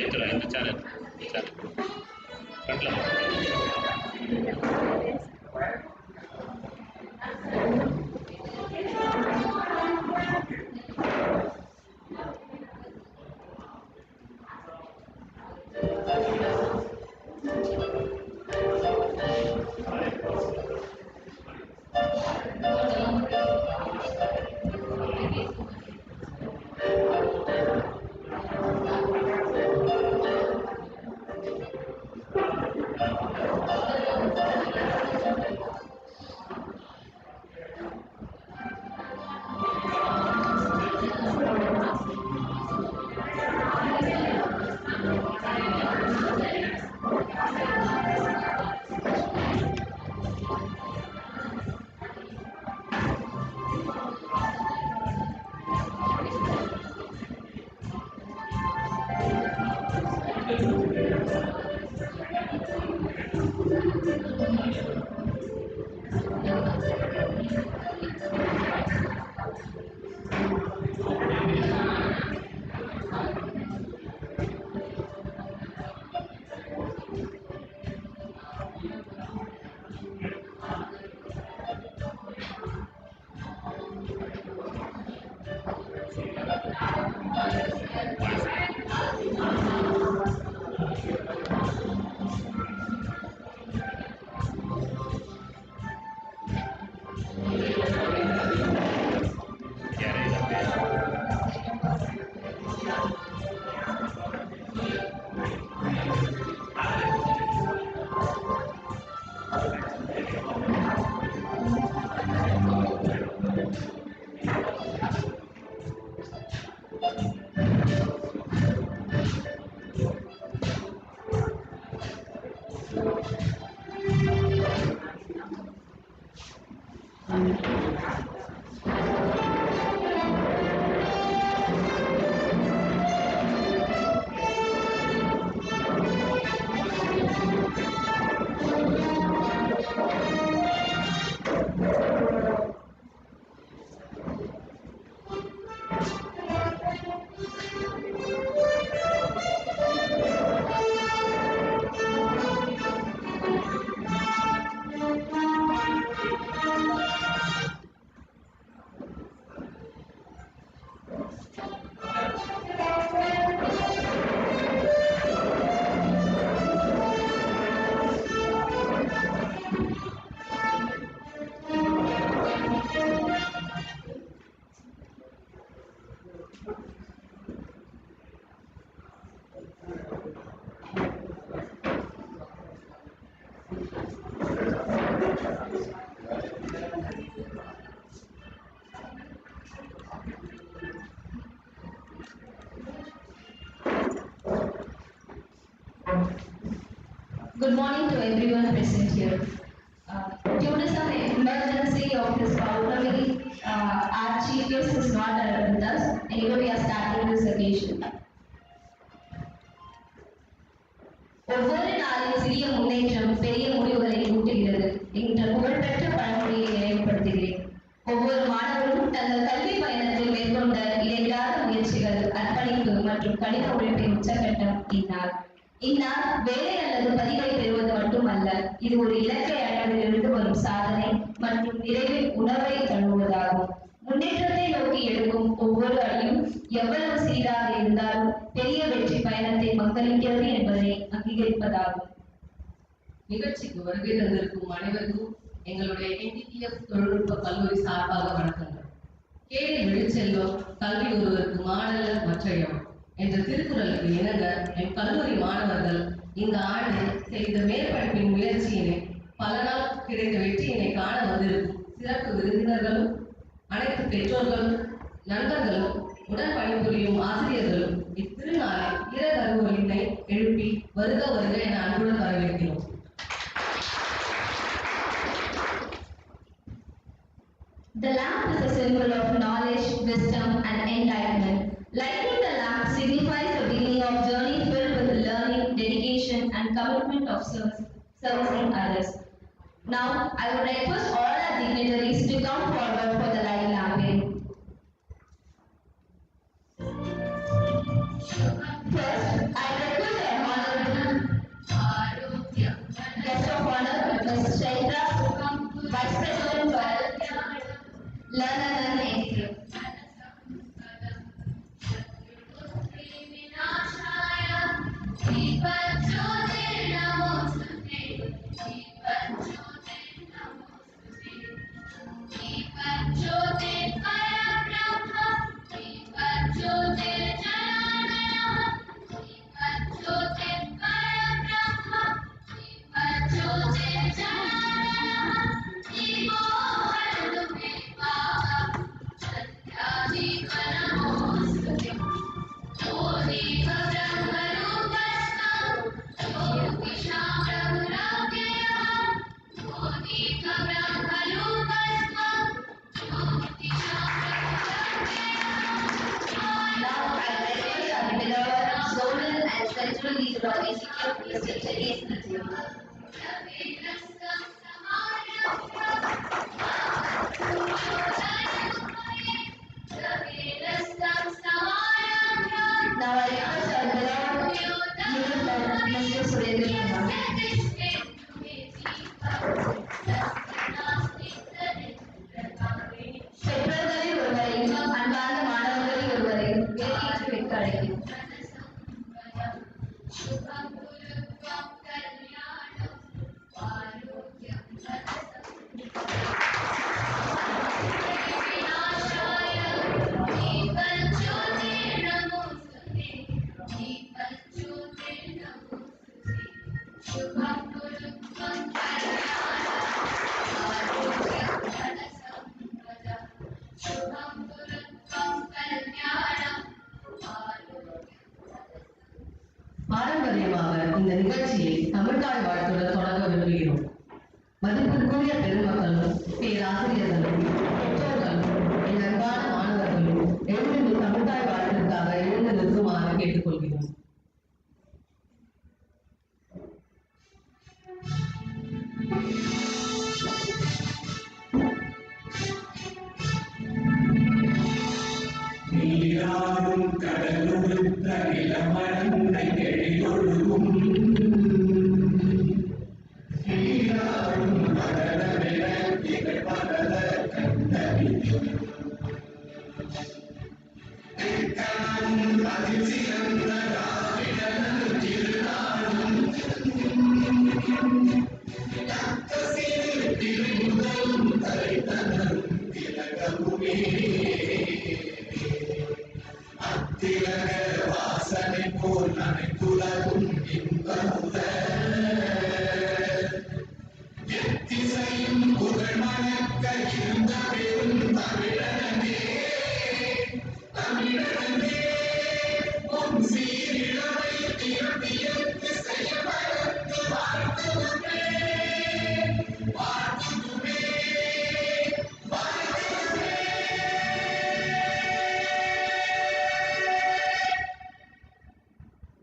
இந்த சேனல் ஃப்ரண்ட்ல Good morning to everyone present here. Due to some emergency of this Paulami, our chief guest is not with us. Anyway, we are starting this occasion. ஒவ்வொரு நாளின் சிறிய முன்னேற்றம் பெரிய முடிவுகளை கூட்டுகிறது என்ற புகழ்பெற்ற பழமொழியை நினைவுபடுத்துகிறேன். ஒவ்வொரு மாணவரும் தங்கள் கல்வி பயணத்தில் மேற்கொண்ட இடைவிடாத முயற்சிகள், அர்ப்பணிப்பு மற்றும் கடின உழைப்பின் உச்சகட்டம் இந்நாள். இந்நாள் வேலை அல்லது பதிவை பெறுவது மட்டுமல்ல, இது ஒரு இலக்கை அடைவதிலிருந்து வரும் சாதனை மற்றும் நிறைவில் உணர்வை தழுவுவதாகும். முன்னேற்றத்தை நோக்கி எடுக்கும் ஒவ்வொரு அடியும் எவ்வளவு சிறிதாக இருந்தாலும் பெரிய வெற்றி பயணத்தை பங்களிக்கிறது என்பதை அங்கீகரிப்பதாகும். நிகழ்ச்சிக்கு வருகை தந்திருக்கும் அனைவருக்கும் எங்களுடைய Nttf தொழில்நுட்ப கல்லூரி சார்பாக வணக்கங்கள். கேள்வி விழிச்செல்வம் கல்வி ஒருவருக்கு மாடல்ல மற்றையம் என்ற திருக்குறளுக்கு இணங்க என் கல்லூரி மாணவர்கள் இந்த ஆண்டு செய்த மேற்படிப்பின் முயற்சியினை பல நாள் கிடைத்த வெற்றியினை காண வந்திருக்கும் சிறப்பு விருந்தினர்களும் அனைத்து பெற்றோர்களும் நண்பர்களும் உடன் பணிபுரியும் ஆசிரியர்களும் இத்திருநாளை இரகருவலினை எழுப்பி வருக வருக என அன்புடன் வரவேற்கிறோம். The lamp is a symbol of knowledge, wisdom, and enlightenment. Lighting the lamp signifies the beginning of journey filled with learning, dedication, and commitment of servicing others. Now, I would request all our dignitaries to come forward for the light lamping. First, I request our honorable guest of honor, Ms. Chaitra, Vice President for Learner and Native. பாரம்பரியமாக இந்த நிகழ்ச்சியை தமிழ்தாய் வாழ்த்துடன் தொடங்க விரும்புகிறோம். மதிப்பிற்குரிய பெருமக்களும் பேராசிரியர்களும் பெற்றோர்களும் என் அன்பான மாணவர்களும் எழுந்து தமிழ்தாய் வாழ்த்திற்காக எழுந்து நிற்குமாறு கேட்டுக்கொள்கிறோம். நீராடும் கடலுடுத்த நிலமடந்தை எழிலொழுகும் நீராடும் கடலமென திகழ்பரத கண்டறியும் அதில் சிறந்த ராவிடனும் திருநாளும் திருமுதலும் தலைத்தனும் திலகமுமே திலக வாசனை போல் அனைத்துலகும் இன்பமுத எத்திசையும் புகழ் மணக்க இருந்த பெரும் தமிழனே தமிழனே உன் சீரிழமை திருப்பியத்து செய்ய வளர்த்து வாழ்த்துமே வாழ்த்துமே வாழ்த்துமே.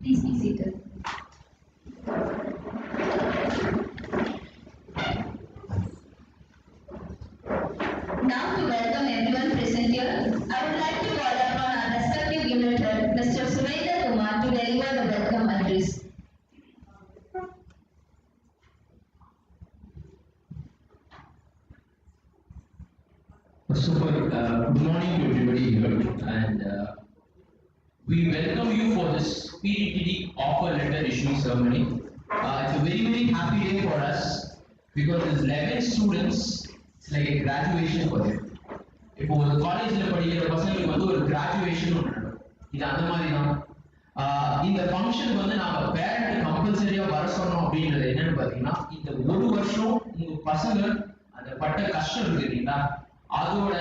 Please be seated. Now to welcome everyone present here, I would like to call upon our respective unit head, Mr. Surendra Kumar, to deliver the welcome address. First of all, good morning to everybody here, and we welcome you for this PDTD offer letter issuing ceremony. It's a very happy day for us because there's 11 students. It's like a graduation for them. இப்போ ஒரு காலேஜ்ல படிக்கிற பசங்களுக்கு வந்து ஒரு graduation நடக்கும். இது அந்த மாதிரி தான். இந்த ஃபங்க்ஷனுக்கு வந்து நாம பேரண்ட் கம்பல்சரியா வர சொன்னோம் அப்படின்றது என்னன்னு பாத்தீங்கன்னா, இந்த ஒரு வருஷம் உங்க பசங்க அந்த பட்ட கஷ்டம் இருக்கு இல்லைங்களா, அதோட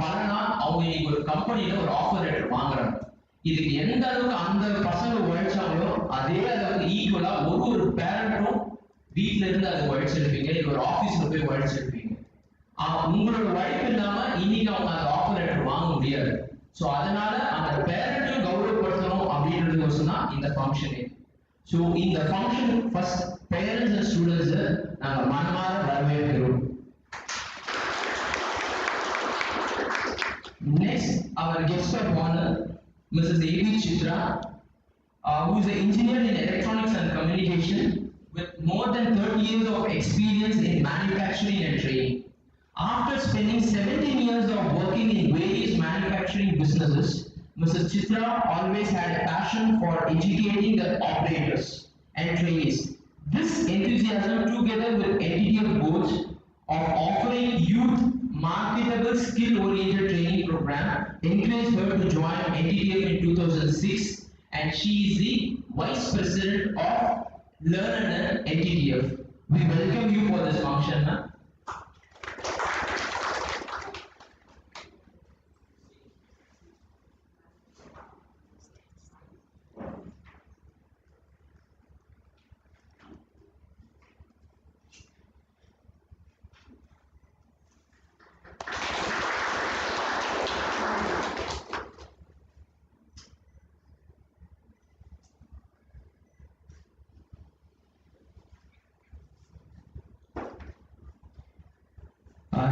பலனா அவங்க இன்னைக்கு ஒரு கம்பெனில ஒரு ஆஃபர் லெட்டர் வாங்குறாங்க. இதுக்கு எந்த அளவுக்கு அந்த பசங்க உழைச்சாங்களோ அதே அளவுக்கு ஈக்குவலா ஒரு பேரண்ட்டும் வீட்ல இருந்து அதை உழைச்சிருப்பீங்க, இல்ல ஒரு ஆபீஸ்ல போய் உழைச்சிருப்பீங்க. உங்களோட உழைப்பு இல்லாம இன்னைக்கு அவங்க அந்த ஆஃபர் லெட்டர் வாங்க முடியாது. ஸோ அதனால அந்த பேரண்ட்டையும் கௌரவப்படுத்தணும் அப்படின்றது சொன்னா இந்த ஃபங்க்ஷனே. ஸோ இந்த function first parents and students நாங்க மனமாற வரவேற்கிறோம். Next, our guest of honor, Mrs. A.B. Chitra, who is an engineer in electronics and communication with more than 30 years of experience in manufacturing and training. After spending 17 years of working in various manufacturing businesses, Mrs. Chitra always had a passion for educating the operators and trainees. This enthusiasm, together with Nttf goals of offering youth marketable skill-oriented training program, encouraged her to join Nttf in 2006, and she is the Vice President of Learn and Earn Nttf. We welcome you for this function, ma'am.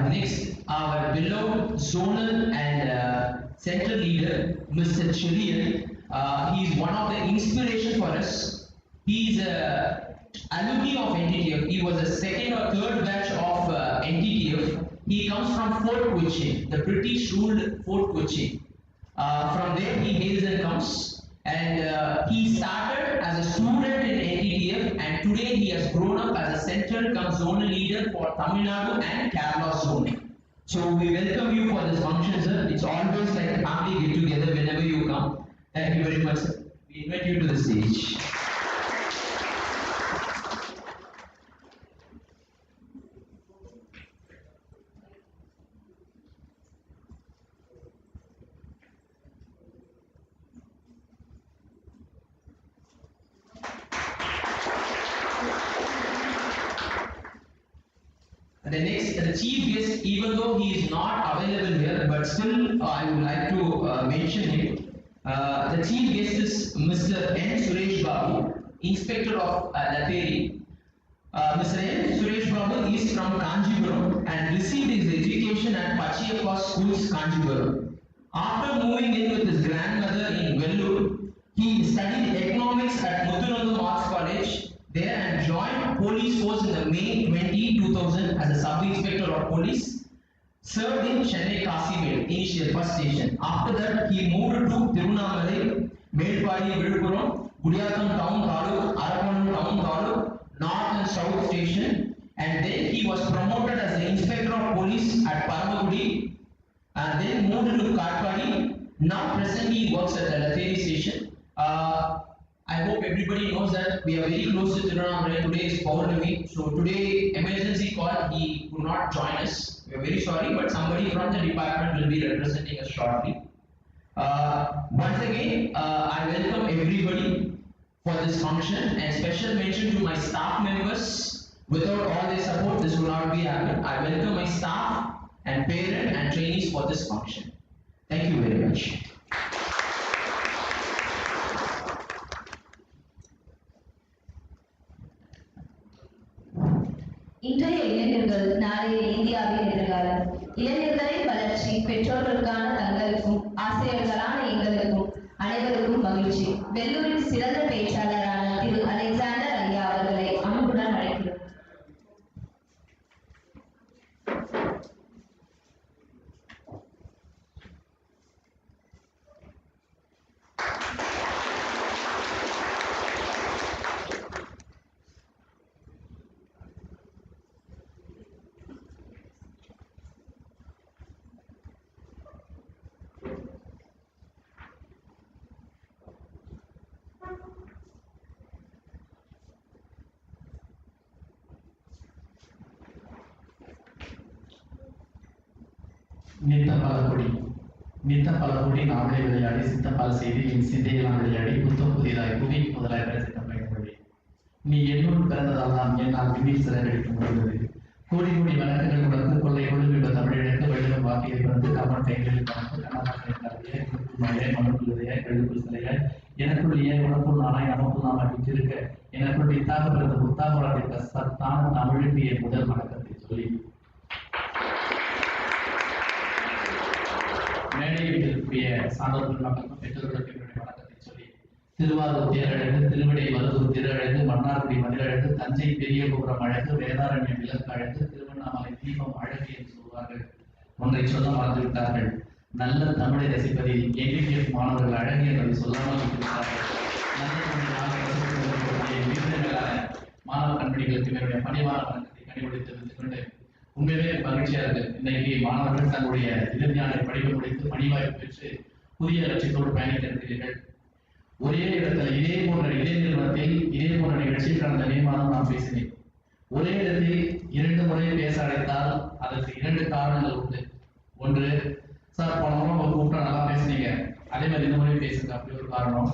Next, our beloved zonal and central leader, Mr. Chilian. He is one of the inspiration for us. He is a alumni of Nttf. He was a second or third batch of Nttf. He comes from Fort Cochin, the British-ruled Fort Cochin. From there he hails and comes, and he started as a student in Nttf, and today he has grown up as a central zonal leader for Tamil Nadu and Kerala zone. So we welcome you for this function, sir. It's always like a family get together whenever you come. Thank you very much, sir. We invite you to the stage. The chief guest, even though he is not available here, but still I would like to mention him. The chief guest is Mr. N. Suresh Babu, Inspector of Lateri. Mr. N. Suresh Babu is from Kanjipuram and received his education at Pachiyappa Schools, Kanjipuram. After moving in with his grandmother in Vellore, he studied economics at Muthurandu Arts College there and joined police force in the May 2000 as a sub-inspector of police. Served in Chennai Kasimed, initial first station. After that, he moved to Tirunamalai, Melpadi, Viluppuram, Gudiyatham Town Taluk, Arakonam Town Taluk, North and South Station, and then he was promoted as the Inspector of Police at Paramagudi, and then moved to Katpadi. Now presently he works at the Lateri Station. I hope everybody knows that we are very close to Tirunamalai. Today is Paurnami, so today emergency call, he could not join us. We are very sorry, but somebody from the department will be representing us shortly. Once again, I welcome everybody for this function, and special mention to my staff members. Without all their support, this would not be happening. I welcome my staff and parents and trainees for this function. Thank you very much. இன்றைய இளைஞர்கள் நாளைய இந்தியாவின் எதிர்காலம். இளைஞர்களின் வளர்ச்சி பெற்றோர்களுக்கான தங்களுக்கும் ஆசிரியர்களான எங்களுக்கும் அனைவருக்கும் மகிழ்ச்சி. வெள்ளூரின் சிறந்த பேச்சாளரான திரு அலெக்சாண்டர் ஐயா அவர்களை அன்புடன் அழைக்கிறோம். நித்த பல கோடி நாவலை விளையாடி சித்த பல செய்தி என் சிந்தையெல்லாம் விளையாடி புத்தம் புதிதாய் புவி முதலாய் பிரசித்தம் பயன்படி நீ என்னுள் பிறந்ததால் தான் என்னால் விண்ணில் சிறகடிக்க முடிகிறது. கோடி கோடி வழக்குகள் உடற்கு கொள்ளை ஒழுங்குள்ள தமிழனுக்கு வெள்ளம் வாக்கியை பிறந்து கமன் கைகளில் கணக்கு கண்ணாமலையாய் குற்றுமாயாய் மனுக்குள்ளதையாய் கழுக்குள் சிலையாய் எனக்குள் ஏன் உனக்குள் நானாய் நமக்குள் நானாய் விட்டிருக்க எனக்குள் வித்தாக பிறந்த புத்தாக வளர்த்திருக்க சத்தான தமிழுக்கு என் முதல் வணக்கத்தை சொல்லி மேடையில் இருக்கக்கூடிய சான்றோர்கள் மக்களுக்கும் பெற்றோர்களுக்கு என்னுடைய வணக்கத்தை சொல்லி, திருவாரூர் தேரழகு, திருவிடை மருதூர் திருஅழகு, மன்னார்குடி மதிலழகு, தஞ்சை பெரியபுரம் அழகு, வேதாரண்யம் விளக்கு அழகு, திருவண்ணாமலை தீபம் அழகு என்று சொல்வார்கள். ஒன்றை சொல்ல மறந்துவிட்டார்கள். நல்ல தமிழை ரசிப்பதில் NTF மாணவர்கள் அழகு என்பதை சொல்லாமல் இருக்கிறார்கள். மாணவ கண்மணிகளுக்கு என்னுடைய பணிவான வணக்கத்தை கனிவொழித்து தெரிவித்துக் கொண்டு, உண்மையிலே மகிழ்ச்சியா இருக்கு. இன்னைக்கு மாணவர்கள் தங்களுடைய இறுதியாண்டை படிப்பு முடித்து பணி வாய்ப்பு பெற்று புதிய லட்சியத்தோடு பயணிக்க இருக்கிறீர்கள். ஒரே இடத்துல இதே நிறுவனத்தில் இதே போன்ற நிகழ்ச்சியில் கடந்த மே மாதம் நான் பேசினேன். ஒரே இடத்தில் 2 முறை பேச அழைத்தால் அதற்கு 2 காரணங்கள் உண்டு. ஒன்று, சார் போன முறை கூப்பிட்டா நல்லா பேசுனீங்க, அதே மாதிரி இந்த முறை பேசுங்க, அப்படி ஒரு காரணம்.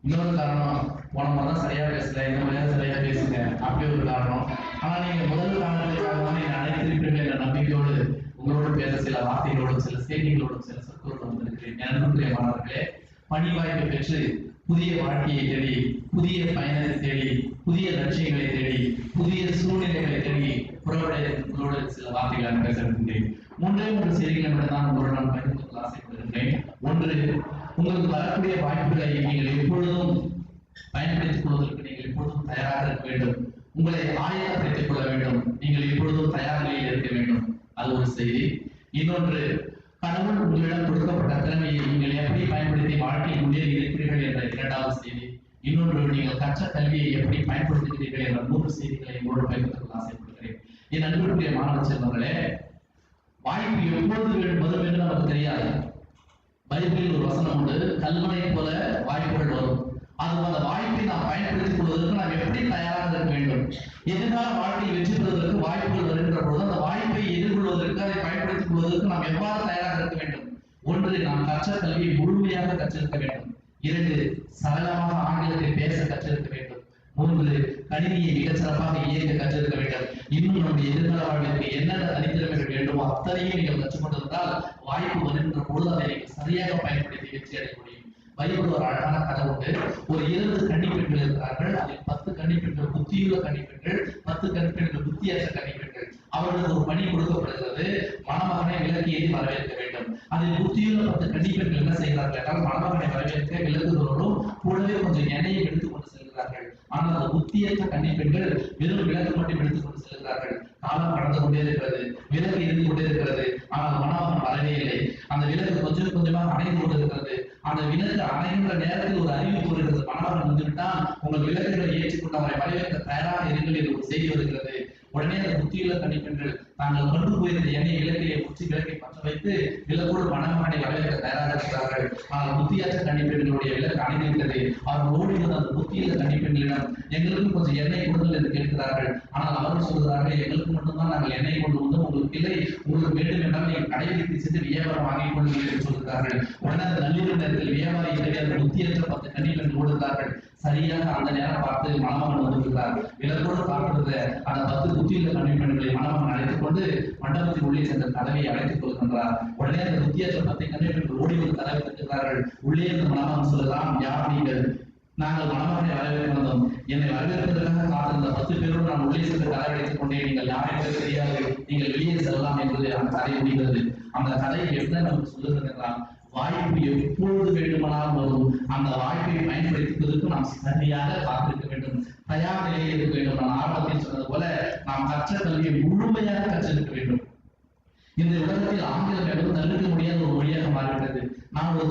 இன்னொரு காரணம், போன முறை தான் சரியா பேசல, இந்த முறையா சரியா பேசுங்க, அப்படி ஒரு காரணம். ஆனா நீங்க முதல் காரணத்துக்காக நீங்க அழைத்திருப்பீர்கள் என்ற நம்பிக்கையோடு உங்களோடு பேச சில வார்த்தைகளோடும் சில செய்திகளோடும் சில சொற்களோடும் வந்திருக்கிறேன். அன்புக்குரிய மாணவர்களே, பணி வாய்ப்பு பெற்று புதிய வாழ்க்கையை தேடி, புதிய பயணத்தை தேடி, புதிய லட்சியங்களை தேடி, புதிய சூழ்நிலைகளை தேடி உங்களோடு சில வார்த்தைகளை பேச இருக்கின்றேன். 3 செய்திகளை மட்டும்தான் உங்களோடு நான் பகிர்ந்து கொள்ள ஆசைப்படுகின்றேன். ஒன்று, உங்களுக்கு வரக்கூடிய வாய்ப்புகளை நீங்கள் எப்பொழுதும் பயன்படுத்திக் கொள்வதற்கு நீங்கள் எப்பொழுதும் தயாராக இருக்க வேண்டும். உங்களை ஆயத்தப்படுத்திக் கொள்ள வேண்டும். நீங்கள் எப்பொழுதும் தயார் நிலையில் இருக்க வேண்டும். அது ஒரு செய்தி. இன்னொன்று, கடவுள் உங்களிடம் கொடுக்கப்பட்ட திறமையை நீங்கள் எப்படி பயன்படுத்தி வாழ்க்கையில் முன்னேறி இருக்கிறீர்கள் என்ற 2வது செய்தி. இன்னொன்று, நீங்கள் கற்ற கல்வியை எப்படி பயன்படுத்துகிறீர்கள் என்ற 3 செய்திகளை உங்களோடு பகிர்ந்து கொள்ள ஆசைப்படுகிறேன். என் அன்புக்குரிய மாணவ செல்வங்களே, வாய்ப்பு எப்பொழுது வரும் என்று நமக்கு தெரியாது. பைபிளில் ஒரு வசனம் உண்டு, கல்வனை போல வாய்ப்புகள் வரும். அந்த வாய்ப்பை நாம் பயன்படுத்திக் கொள்வதற்கு நாம் எப்படி தயாராக இருக்க வேண்டும். எதிர்கால வாழ்க்கையை வெற்றி பெறுவதற்கு வாய்ப்புகள் வருகின்ற பொழுது அந்த வாய்ப்பை எதிர்கொள்வதற்கு, அதை பயன்படுத்திக் கொள்வதற்கு நாம் எவ்வாறு தயாராக இருக்க வேண்டும். ஒன்று, நாம் கற்ற கல்வியை முழுமையாக கற்றிருக்க வேண்டும். 2, சரளமாக ஆங்கிலத்தை பேச கற்றிருக்க வேண்டும். 3, கணினியை மிகச் சிறப்பாக இயக்க கற்றிருக்க வேண்டும். இன்னும் நம்முடைய எதிர்கால வாழ்விற்கு என்னென்ன தனித்திறமைகள் வேண்டுமோ அத்தனையும் நீங்கள் கற்றுக்கொண்டிருந்தால் வாய்ப்பு வருகின்ற பொழுது அதை நீங்கள் சரியாக பயன்படுத்தி வெற்றி அடைய முடியும். பைபிள் ஒரு அழகான கதை உண்டு. ஒரு 20 கன்னிப்பெண்கள் இருக்கிறார்கள். அதில் 10 கன்னிப்பெண்கள் புத்தியுள்ள கன்னிப்பெண்கள், 10 கன்னிப்பெண்கள் புத்தியற்ற கன்னிப்பெண்கள். அவர்களுக்கு ஒரு பணி கொடுக்கப்படுகிறது, மணமகனை விளக்கு ஏறி வரவேற்க வேண்டும். அதில் புத்தியுள்ள 10 கன்னிப்பெண்கள் என்ன செய்கிறார்கள் என்றால், மணமகனை வரவேற்க விளக்குகளோடும் கூடவே கொஞ்சம் எண்ணெயை எடுத்துக்கொண்டு செல்கிறார்கள். ஆனால் அந்த புத்தியற்ற கன்னிப்பெண்கள் வெறும் விளக்கு மட்டும் எடுத்துக்கொண்டு செல்கிறார்கள். காலம் கடந்து கொண்டே இருக்கிறது, விளக்கு இருந்து கொண்டே இருக்கிறது. ஆனால் மணமகன் வரவே இல்லை. அந்த விளக்கு கொஞ்சம் கொஞ்சமாக அணைந்து கொண்டிருக்கிறது. அந்த விளக்கு அணைகின்ற நேரத்தில் ஒரு அறிவிப்பு வருகிறது, மணமகன் வந்துவிட்டால் உங்கள் விளக்குகளை ஏற்றுக்கொண்டு அவரை வரவேற்க தயாராக இருங்கள் என்று ஒரு செய்தி வருகிறது. உடனே அந்த புத்தியுள்ள கன்னிப்பெண்கள் தாங்கள் கொண்டு போயிருந்த எண்ணெய் விளக்கிலே ஊற்றி விளக்கை பற்ற வைத்து விளக்கோடு மணமகனை வரவேற்க தயாராக இருக்கிறார்கள். ஆனால் புத்தியற்ற கன்னிப்பெண்களுடைய விளக்கு அணைந்துவிட்டது. அவர்கள் ஓடி வந்த அந்த புத்தியுள்ள கன்னிப்பெண்களிடம் எங்களுக்கும் கொஞ்சம் எண்ணெய் கொடுங்கள் என்று கேட்கிறார்கள். ஆனால் அவர்கள் சொல்கிறார்கள், எங்களுக்கு மட்டும்தான் நாங்கள் எண்ணெய் கொண்டு வந்தோம், உங்களுக்கு இல்லை, உங்களுக்கு வேண்டும் என்றால் நீங்கள் கடைபிடித்து சென்று வியாபாரம் வாங்கிக் கொள்ளுங்கள் என்று சொல்கிறார்கள். உடனே அந்த நள்ளிரவு நேரத்தில் வியாபாரி தேடி அந்த புத்தியற்ற 10 கன்னிப்பெண்கள் ஓடுகிறார்கள். சரியாக அந்த நேரம் பார்த்து மணமகன் வந்துவிட்டார். விளக்கோடு பார்க்கின்ற அந்த 10 புத்தியுள்ள கன்னிப்பெண்களை மணமகன் அழைத்துக் கொண்டு மண்டபத்தில் உள்ளே சென்ற கதவை அழைத்துக் கொள்கின்றார். உடனே அந்த புத்தியற்ற 10 கன்னிப்பெண்கள் ஓடி வந்து கதவை திறக்கிறார்கள். உள்ளே இருந்த மணமகன் சொல்லலாம், யார் நீங்கள்? நாங்கள் மணமகனை வரவேற்க வந்தோம். என்னை வரவேற்பதற்காக காத்திருந்த 10 பேரோடு நான் உள்ளே சென்று கதவை அடைத்துக் கொண்டேன். நீங்கள் யார் என்று தெரியாது, நீங்கள் வெளியே செல்லலாம் என்று அந்த கதை முடிகிறது. அந்த கதையை என்ன நமக்கு சொல்லுகிறது என்றால், வாய்ப்பு எப்பொழுது வேண்டுமானாலும் வரும். அந்த வாய்ப்பை பயன்படுத்துவதற்கு நாம் சரியாக காத்திருக்க வேண்டும், தயார் நிலையில் இருக்க வேண்டும். நான் ஆரம்பத்தில் சொன்னது போல நாம் கற்ற கல்வியை முழுமையாக கற்றிருக்க வேண்டும். இந்த உலகத்தில் ஆங்கிலம் என்பது தவிர்க்க முடியாத ஒரு மொழியாக மாறிவிட்டது. நான் ஒரு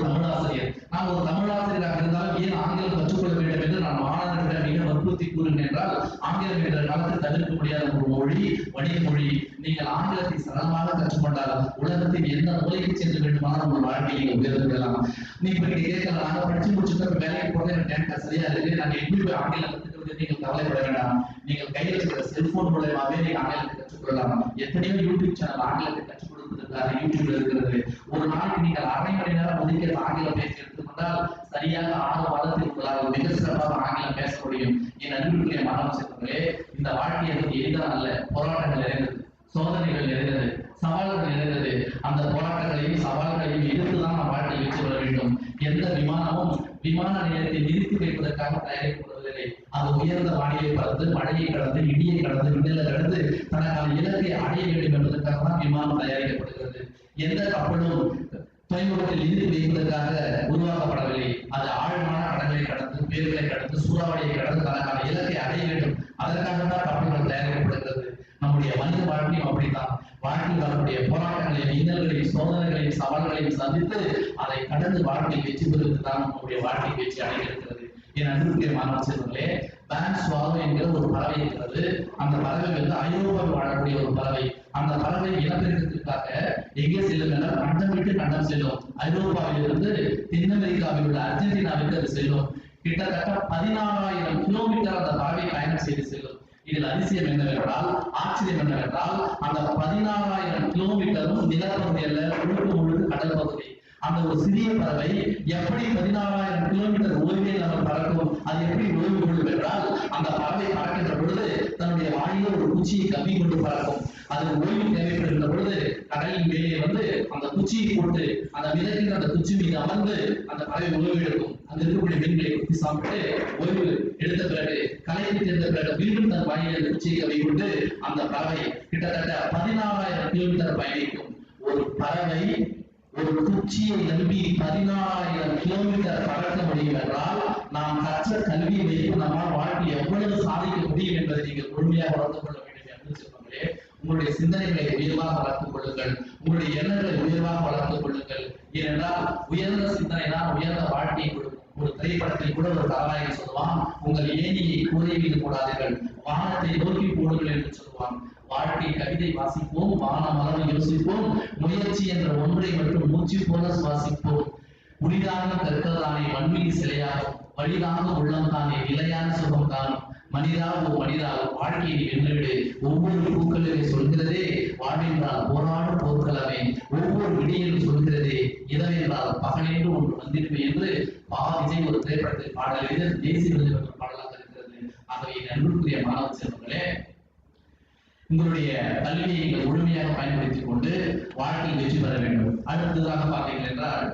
தமிழாசிரியராக இருந்தாலும் ஏன் ஆங்கிலம் கற்றுக்கொள்ள வேண்டும் என்று நான் மாணவர்களிடம் மிக வற்புறுத்தி கூறுகிறேன் என்றால், ஆங்கிலம் என்ற காலத்தில் தவிர்க்க முடியாத ஒரு மொழி, வணிக மொழி. நீங்கள் ஆங்கிலத்தை சரளமாக கற்றுக்கொண்டால் உலகத்தில் எந்த மூலைக்கு சென்று வேண்டுமானால் உங்கள் வாழ்க்கையை உயர்ந்து விடலாம். நீங்க கேட்கலாம், நாங்க படிச்சு முடிச்சுட்டு வேலைக்கு போறது எனக்கு டைம் சரியா இருக்கு, நாங்க எப்படி போய் ஆங்கிலம் கற்றுக்கிறது? நீங்கள் கவலைப்பட வேண்டாம். நீங்கள் கையில் இருக்கிற செல்போன் மூலமாவே நீங்க ஆங்கிலத்தை கற்றுக்கொள்ளலாம். எத்தனையோ யூடியூப் சேனல் ஆங்கிலத்தை கற்றுக் கொடுப்பதற்காக யூடியூப்ல இருக்கிறது. ஒரு நாளைக்கு நீங்கள் 1/2 மணி நேரம் ஒதுக்கி ஆங்கிலம் பேசி எடுத்துக்கொண்டால் சரியாக 6 மாதத்தில் உங்களால் மிக சிறப்பாக ஆங்கிலம் பேச முடியும். என் அன்புக்குரிய மாணவ செல்வங்களே, இந்த வாழ்க்கை எனக்கு எளிதாக அல்ல. போராட்டங்கள் நிறைந்தது, சோதனைகள் நிறைந்தது, சவால்கள் நிறைந்தது. அந்த போராட்டங்களையும் சவால்களையும் எதிர்த்துதான் நம் வாழ்க்கையை வெற்றி பெற வேண்டும். எந்த விமானமும் விமான நிலையத்தை நிறுத்தி வைப்பதற்காக தயாரிக்கப்படுவதில்லை. அது உயர்ந்த வானிலை பறந்து, மழையை கடந்து, இடியை கடந்து, மின்னலை கடந்து தனக்கான இலக்கை அடைய வேண்டும் என்பதற்காக தான் விமானம் தயாரிக்கப்படுகிறது. எந்த கப்பலும் துறைமுகத்தில் நிறுத்தி வைப்பதற்காக உருவாக்கப்படவில்லை. அது ஆழமான கடல்களை கடந்து, பேர்களை கடந்து, சூறாவளியை கடந்து தனக்கான இலக்கை அடைய வேண்டும். அதற்காகத்தான் கப்பல்கள் தயாரிக்கப்படுகிறது. நம்முடைய மனித வாழ்க்கையும் அப்படித்தான். வாழ்க்கையில் வரக்கூடிய போராட்டங்களையும், இன்னல்களையும், சோதனைகளையும், சவால்களையும் சந்தித்து அதை கடந்து வாழ்க்கை வெற்றி பெறுவதுதான் நம்முடைய வாழ்க்கை வெற்றி அடைகிறது. என் அன்புக்குரிய மாணவ செல்வங்களே, பேன் ஸ்வாலோ என்கிற ஒரு பறவை இருக்கிறது. அந்த பறவை ஐரோப்பாவில் வாழக்கூடிய ஒரு பறவை. அந்த பறவை இனப்பெருக்கத்திற்காக எங்கே செல்லும் என்றால் கண்டம் விட்டு கண்டம் செல்லும். ஐரோப்பாவிலிருந்து தென் அமெரிக்காவில் உள்ள அர்ஜென்டினாவிற்கு அது செல்லும். கிட்டத்தட்ட 16,000 கிலோமீட்டர் அந்த பறவை பயணம் செய்து செல்லும். இதில் அதிசயம் என்னவென்றால், ஆச்சரியம் என்னவென்றால், அந்த 16,000 கிலோமீட்டரும் நிலப்பகுதி அல்ல, முழுக்க கடல் பகுதி. அந்த ஒரு சிறிய பறவை எப்படி 16,000 கிலோமீட்டர் ஓய்வே நம்ம பறக்கும்? அது எப்படி ஓய்வு கொள்ளும் என்றால், அந்த பறவை பறக்கின்ற பொழுது தன்னுடைய வாயில ஒரு குச்சியை கம்பி கொண்டு பறக்கும். அது ஓய்வு தேவைப்படுகின்ற பொழுது கடலின் மேலே அந்த குச்சியை போட்டு அந்த மிதக்கின்ற அந்த குச்சி மீது அமர்ந்து அந்த பறவை ஓய்வு எடுக்கும். அங்க இருக்கக்கூடிய மீன்களை குத்தி சாப்பிட்டு ஓய்வு எடுத்த பிறகு, கலைக்கு தெரிந்த பிறகு மீண்டும் தன் வாயில அந்த குச்சியை கம்பி கொண்டு அந்த பறவை கிட்டத்தட்ட 16,000 கிலோமீட்டர் பயணிக்கும். ஒரு பறவை ஒரு குச்சியை நம்பி 16,000 கிலோமீட்டர் பறக்க முடியும் என்றால், நாம் கற்ற கல்வியை வைத்து நம்மால் வாழ்க்கை எவ்வளவு சாதிக்க முடியும் என்பதை நீங்கள் முழுமையாக வளர்த்துக் கொள்ள வேண்டும் என்று சொல்லுங்களே. உங்களுடைய சிந்தனைகளை உயர்வாக வளர்த்துக் கொள்ளுங்கள். உங்களுடைய எண்ணங்களை உயர்வாக வளர்த்துக் கொள்ளுங்கள். ஏனென்றால் உயர்ந்த சிந்தனை தான் உயர்ந்த வாழ்க்கையை கொடுக்கும். ஒரு திரைப்படத்தில் கூட ஒரு கதாநாயகன் சொல்லுவான், உங்கள் ஏணியை கூரை மீது போடாதீர்கள், வானத்தை நோக்கி போடுங்கள் என்று சொல்லுவான். வாழ்க்கை கவிதை வாசிப்போம், வானம் அளவு யோசிப்போம், முயற்சி என்ற ஒன்றை மட்டும் மூச்சு போல சுவாசிப்போம். புனிதாக கற்கதானே மண்மீதி சிலையாகும், வழிதாக உள்ளம் தானே நிலையான சுகம் காணும். மனிதா ஓ மனிதா, வாழ்க்கையை வென்றுவிடு. ஒவ்வொரு பூக்களுமே சொல்கிறதே வாழ்வென்றால் போராடும் போர்க்களமே. ஒவ்வொரு விடியலும் சொல்கிறதே இரவென்றால் பகலென்று ஒன்று வந்திருமே என்று விஜய் ஒரு திரைப்படத்தில் பாடல் எழுதி தேசிய விருது பெற்ற பாடலாக இருக்கிறது. ஆகவே அன்புக்குரிய மாணவ செல்வங்களே, உங்களுடைய கல்வியை நீங்கள் முழுமையாக பயன்படுத்திக் கொண்டு வாழ்க்கையில் வெற்றி பெற வேண்டும். அடுத்ததாக பார்த்தீர்கள் என்றால்,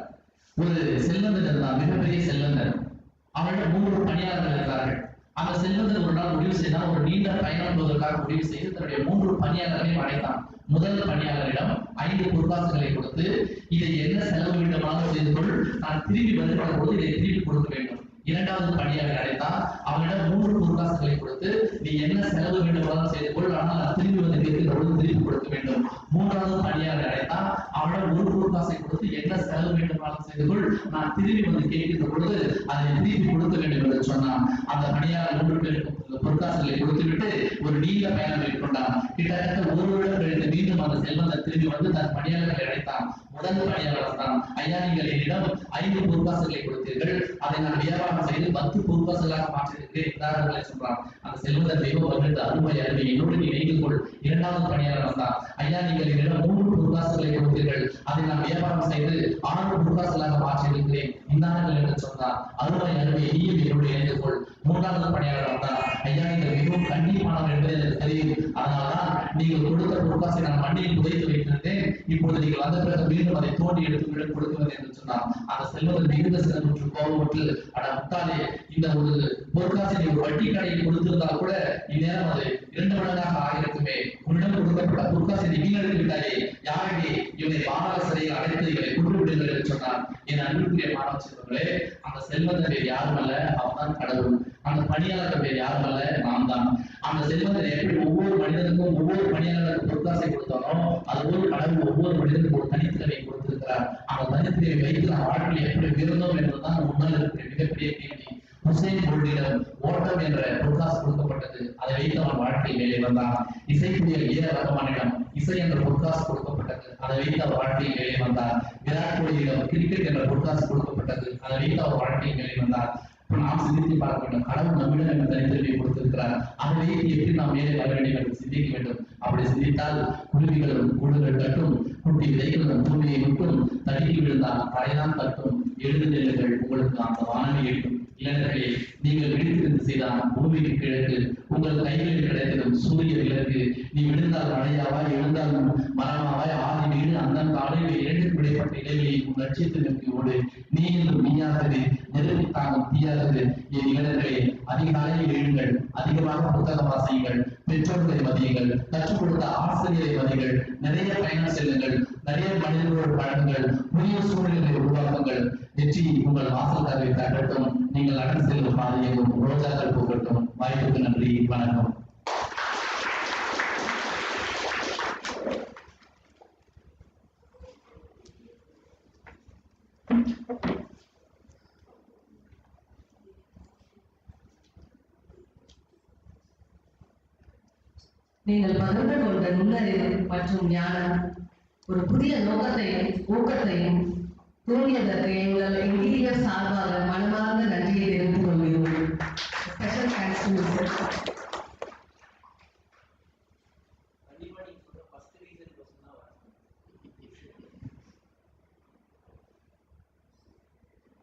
ஒரு செல்வந்தர் இருந்தார், மிகப்பெரிய செல்வந்தர். அவரிடம் 3 பணியாளர்கள் இருக்கிறார்கள். அந்த செல்வந்தர் ஒரு நாள் முடிவு செய்தால், ஒரு நீண்ட பயணம் போவதற்காக முடிவு செய்து தன்னுடைய 3 பணியாளர்களையும் அழைத்தான். முதல் பணியாளரிடம் 5 பொற்காசுகளை கொடுத்து, இதை என்ன செலவு வேண்டுமானாலும் செய்து கொள், நான் திரும்பி வருகிற போது இதை திருப்பி கொடுக்க வேண்டும். இரண்டாவது பணியாளரை அழைத்தால், அவனிடம் 3 பொற்காசுகளை கொடுத்து, நீ என்ன செலவு வேண்டுமானாலும் செய்து கொள், ஆனால் நான் திரும்பி வந்து கேட்கிற பொழுது திருப்பி கொடுக்க வேண்டும். மூன்றாவது பணியாளரை அழைத்தால், அவனிடம் 1 பொற்காசை கொடுத்து, என்ன செலவு வேண்டுமானாலும் செய்து கொள், நான் திரும்பி வந்து கேட்கின்ற பொழுது அதை திருப்பி கொடுக்க வேண்டும் என்று சொன்னான். அந்த பணியாளர் 3 பேருக்கும் பொற்காசுகளை கொடுத்துவிட்டு ஒரு நீண்ட பயணம் மேற்கொண்டான். கிட்டத்தட்ட 1 வருடம் கழித்து மீண்டும் அந்த செல்வந்தர் திரும்பி வந்து தன் பணியாளர்களை அழைத்தான். முதல் பணியாளர் தான், ஐயா, நீங்கள் என்னிடம் 5 பொற்காசுகளை கொடுத்தீர்கள், அதை நான் வியாபாரம் செய்து 10 பொற்காசுகளாக மாற்றிருக்கிறேன் சொல்றான். அந்த செல்வந்தர் தெய்வம் வந்து அருமை அருமை, என்னோடு நீ இணைந்து கொள். இரண்டாவது பணியாளர் வந்தான், ஐயா, நீங்கள் என்னிடம் 3 பொற்காசுகளை கொடுத்தீர்கள், அதை நான் வியாபாரம் செய்து 6 பொற்காசுகளாக மாற்றியிருக்கிறேன், இந்தார்கள் என்று சொன்னார். அருமை அருமை, நீயும் என்னோடு இணைந்து கொள். மூன்றாவது பணியாளர் வந்தார், ஐயா, நீங்கள் மிகவும் கண்ணியமானவர் என்பது எனக்கு தெரியும், அதனால்தான் நீங்கள் கொடுத்த பொற்காசை நான் மண்ணில் புதைத்து வைத்திருந்தேன், இப்பொழுது நீங்கள் வந்த பிறகு மீண்டும் அதை தோண்டி எடுத்து கொடுக்குவது என்று சொன்னார். அந்த செல்வந்தர் மிகுந்த சிறப்பு கோபப்பட்டு, அட முட்டாளே, இந்த ஒரு பொற்காசை நீ ஒரு வட்டி கடையில் கொடுத்திருந்தால் கூட இந்நேரம் அது 2 மடங்காக ஆகியிருக்குமே. உன்னிடம் கொடுக்கப்பட்ட பொற்காசை நீ வீணடித்து விட்டாயே, யாரே இவனை பாதாள சிறையில் அடைத்து இவரை கொண்டு விடுங்கள் என்று சொன்னார். என் அன்புக்குரிய மாணவ செல்வங்களே, அந்த செல்வந்தர் பேர் யாரும் அல்ல, அவன்தான் கடவுள். அந்த பணியாளர்கள் பேர் யாரும் அல்ல, நாம் தான். அந்த செல்வந்தர் எப்படி ஒவ்வொரு மனிதனுக்கும் ஒவ்வொரு பணியாளர்களுக்கும் பொற்காசை கொடுத்தானோ, அதுபோல் கடவுள் ஒவ்வொரு மனிதனுக்கும் ஒரு தனித்திறமை கொடுத்திருக்கிறார். அந்த தனித்திறமை வைத்து நாம் வாழ்க்கையில் எப்படி உயர்ந்தோம் என்பதுதான் முன்னால் இருக்கிற மிகப்பெரிய கேள்வி. ஹுசைன் போல்ட்டிடம் ஓட்டம் என்ற பொற்காசு கொடுக்கப்பட்டது, அதை வைத்து அவன் வாழ்க்கையில் மேலே வந்தான். இசைக்குரியல் ஏ ரஹ்மானிடம் இசை என்ற பொற்காசு கொடுக்கப்பட்டது, அதை வைத்து அவர் வாழ்க்கையில் மேலே வந்தார். விராட் கோலியிடம் கிரிக்கெட் என்ற பொற்காசு கொடுக்கப்பட்டது, அதை வைத்து அவர் வாழ்க்கையில் மேலே வந்தார். நாம் சிந்தித்து பார்க்க வேண்டும், கடவுள் நம்மிடம் என்ற தனித்திறமையை கொடுத்திருக்கிறார், அதை வைத்து எப்படி நாம் மேலே வர வேண்டும் என்று சிந்திக்க வேண்டும். அப்படி சிந்தித்தால் குருவிகளும் கூடுகள் கட்டும், குட்டி விதைகளும் பூமியை விட்டும், தடுக்கி விழுந்தால் தரைதான் தட்டும். எழுந்து நெல்லுங்கள், உங்களுக்கு அந்த வானமே எட்டும். இளைஞர்களே, நீங்கள் விழித்திருந்து செய்தால் பூமிக்கு கிழக்கு, உங்கள் கைகளில் கிடைத்திடும் சூரிய விளக்கு. நீ விழுந்தால் மழையாவாய், எழுந்தால் மரமாவாய், ஆதி வீடு அந்த காலையில் 2 விடைப்பட்ட இடைவெளி உன் லட்சியத்திற்கு ஓடு. நீ என்றும் நீயாகது, நெருங்கி தாங்கும் தீயாகது. என் இளைஞர்களே, அதிகாலையில் எழுங்கள், அதிகமாக புத்தகம் வாசியுங்கள், பெற்றோர்களை மதியுங்கள், கற்றுக் கொடுத்த ஆசிரியரை மதியுங்கள், நிறைய பயணம் செல்லுங்கள், நிறைய மனிதர்களோட பழங்கள், புதிய சூழ்நிலை உருவாக்குங்கள். வெற்றி உங்கள் வாசல் கதவை தட்டட்டும். நீங்கள் நடந்து செல்லும் பாதையெங்கும் ரோஜாக்கள் பூக்கட்டும். வாய்ப்புக்கு நன்றி, வணக்கம். நீங்கள் பகிர்ந்து கொண்ட நுண்ணறிவு மற்றும் ஞானம் ஒரு புதிய நோக்கத்தையும் ஊக்கத்தையும் தூண்டியதற்கு எங்கள் NTF சார்பாக மனமார்ந்த நன்றியை தெரிவித்துக் கொள்கிறோம். Special thanks to mister.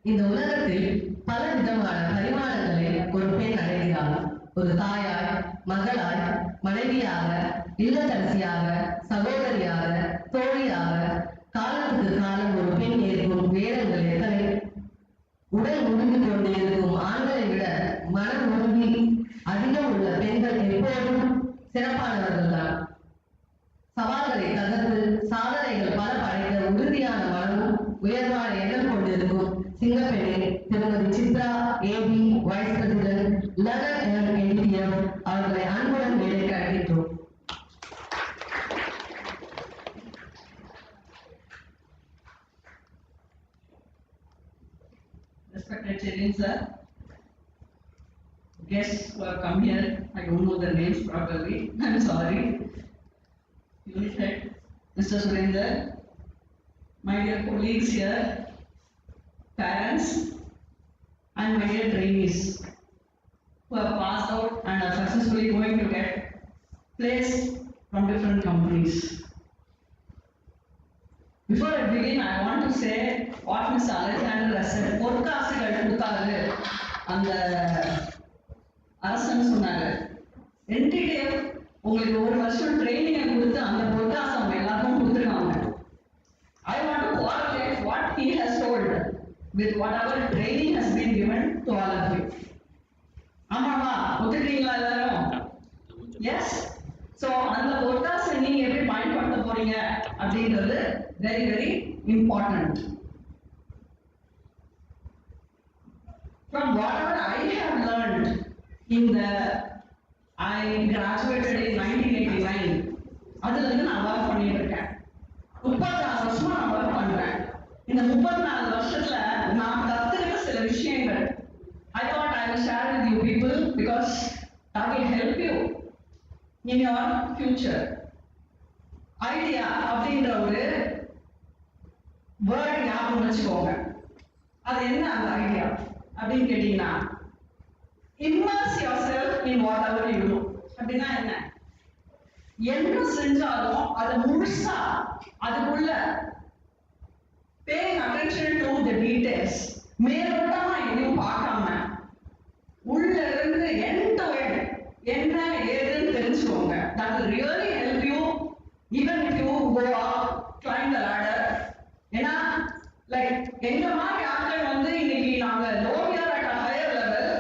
இந்த உலகத்தில் பல விதமான பரிமாணங்களை ஒரு பெண் அடைகிறாள். ஒரு தாயாய், மகளாய், மனைவியாக, இல்லத்தரசியாக, சகோதரியாக, தோழியாக, காலத்துக்கு காலம் ஒரு பெண் ஏற்கும் வேடங்கள் எத்தனை! உடல் உருகி கொண்டு இருக்கும் ஆண்களை விட மனம் உருகி அதிகம் உள்ள பெண்கள் எப்போதும் சிறப்பானவர்கள் தான். சவால்களை தகர்த்து சாதனைகள் பல படைத்த உறுதியான மனமும் உயர்வான எண்ணம் கொண்டிருக்கும் சிங்கப்பெண்ணை திருமதி சித்ரா ஏபி வைஸ் பிரசிடென்ட் லெவல் NTF அவர்களை அன்புடன் மேடைக்கு அழைக்கிறோம். Respected Chairman sir, guests who have come here, I don't know their names properly, I'm sorry. Unit Head, Mr. Surinder, my dear colleagues here, parents, and my dear trainees who have passed out and are successfully going to get placed from different companies. Before I begin, I want to say what Mr. Alexander has said. Podcast-கள் கொடுத்தாரு அந்த அரசன் சொன்னாரு. NTF உங்களுக்கு ஒரு வருஷம் ட்ரைனிங்கை கொடுத்து அந்த podcast அவங்க எல்லாருக்கும் கொடுத்துருக்காங்க. I want to correlate what he has told with whatever training has been given to all of you. ஆமாவா, ஒத்துக்கிறீங்களா எல்லாரும்? எஸ். ஸோ அந்த podcast நீங்க எப்படி பயன்படுத்த போறீங்க அப்படின்றது very very important. From whatever I have learned in the, I graduated in 1989. அதுல இருந்து நான் ஒர்க் பண்ணிட்டு இருக்கேன். 34 வருஷமா நான் ஒர்க் பண்றேன். இந்த 34 வருஷத்துல நான் கத்துக்கிட்ட சில விஷயங்கள் I thought I will share with you people because that will help you in your future. Idea அப்படின்ற ஒரு வேர்ட் ஞாபகம் வச்சுக்கோங்க. அது என்ன அந்த ஐடியா அப்படின்னு கேட்டீங்கன்னா, immerse yourself in whatever you do. அப்படின்னா என்ன? என்ன செஞ்சாலும் அதை முழுசா அதுக்குள்ள paying attention to the details. மேலோட்டமா எதையும் பார்க்காம உள்ள இருந்து end to end என்ன ஏதுன்னு தெரிஞ்சுக்கோங்க. That will really help you even if you go up, climb the ladder. ஏன்னா லைக் எங்க மாதிரி ஆட்கள் வந்து இன்னைக்கு நாங்க லோவியர் அட் ஹையர் லெவல்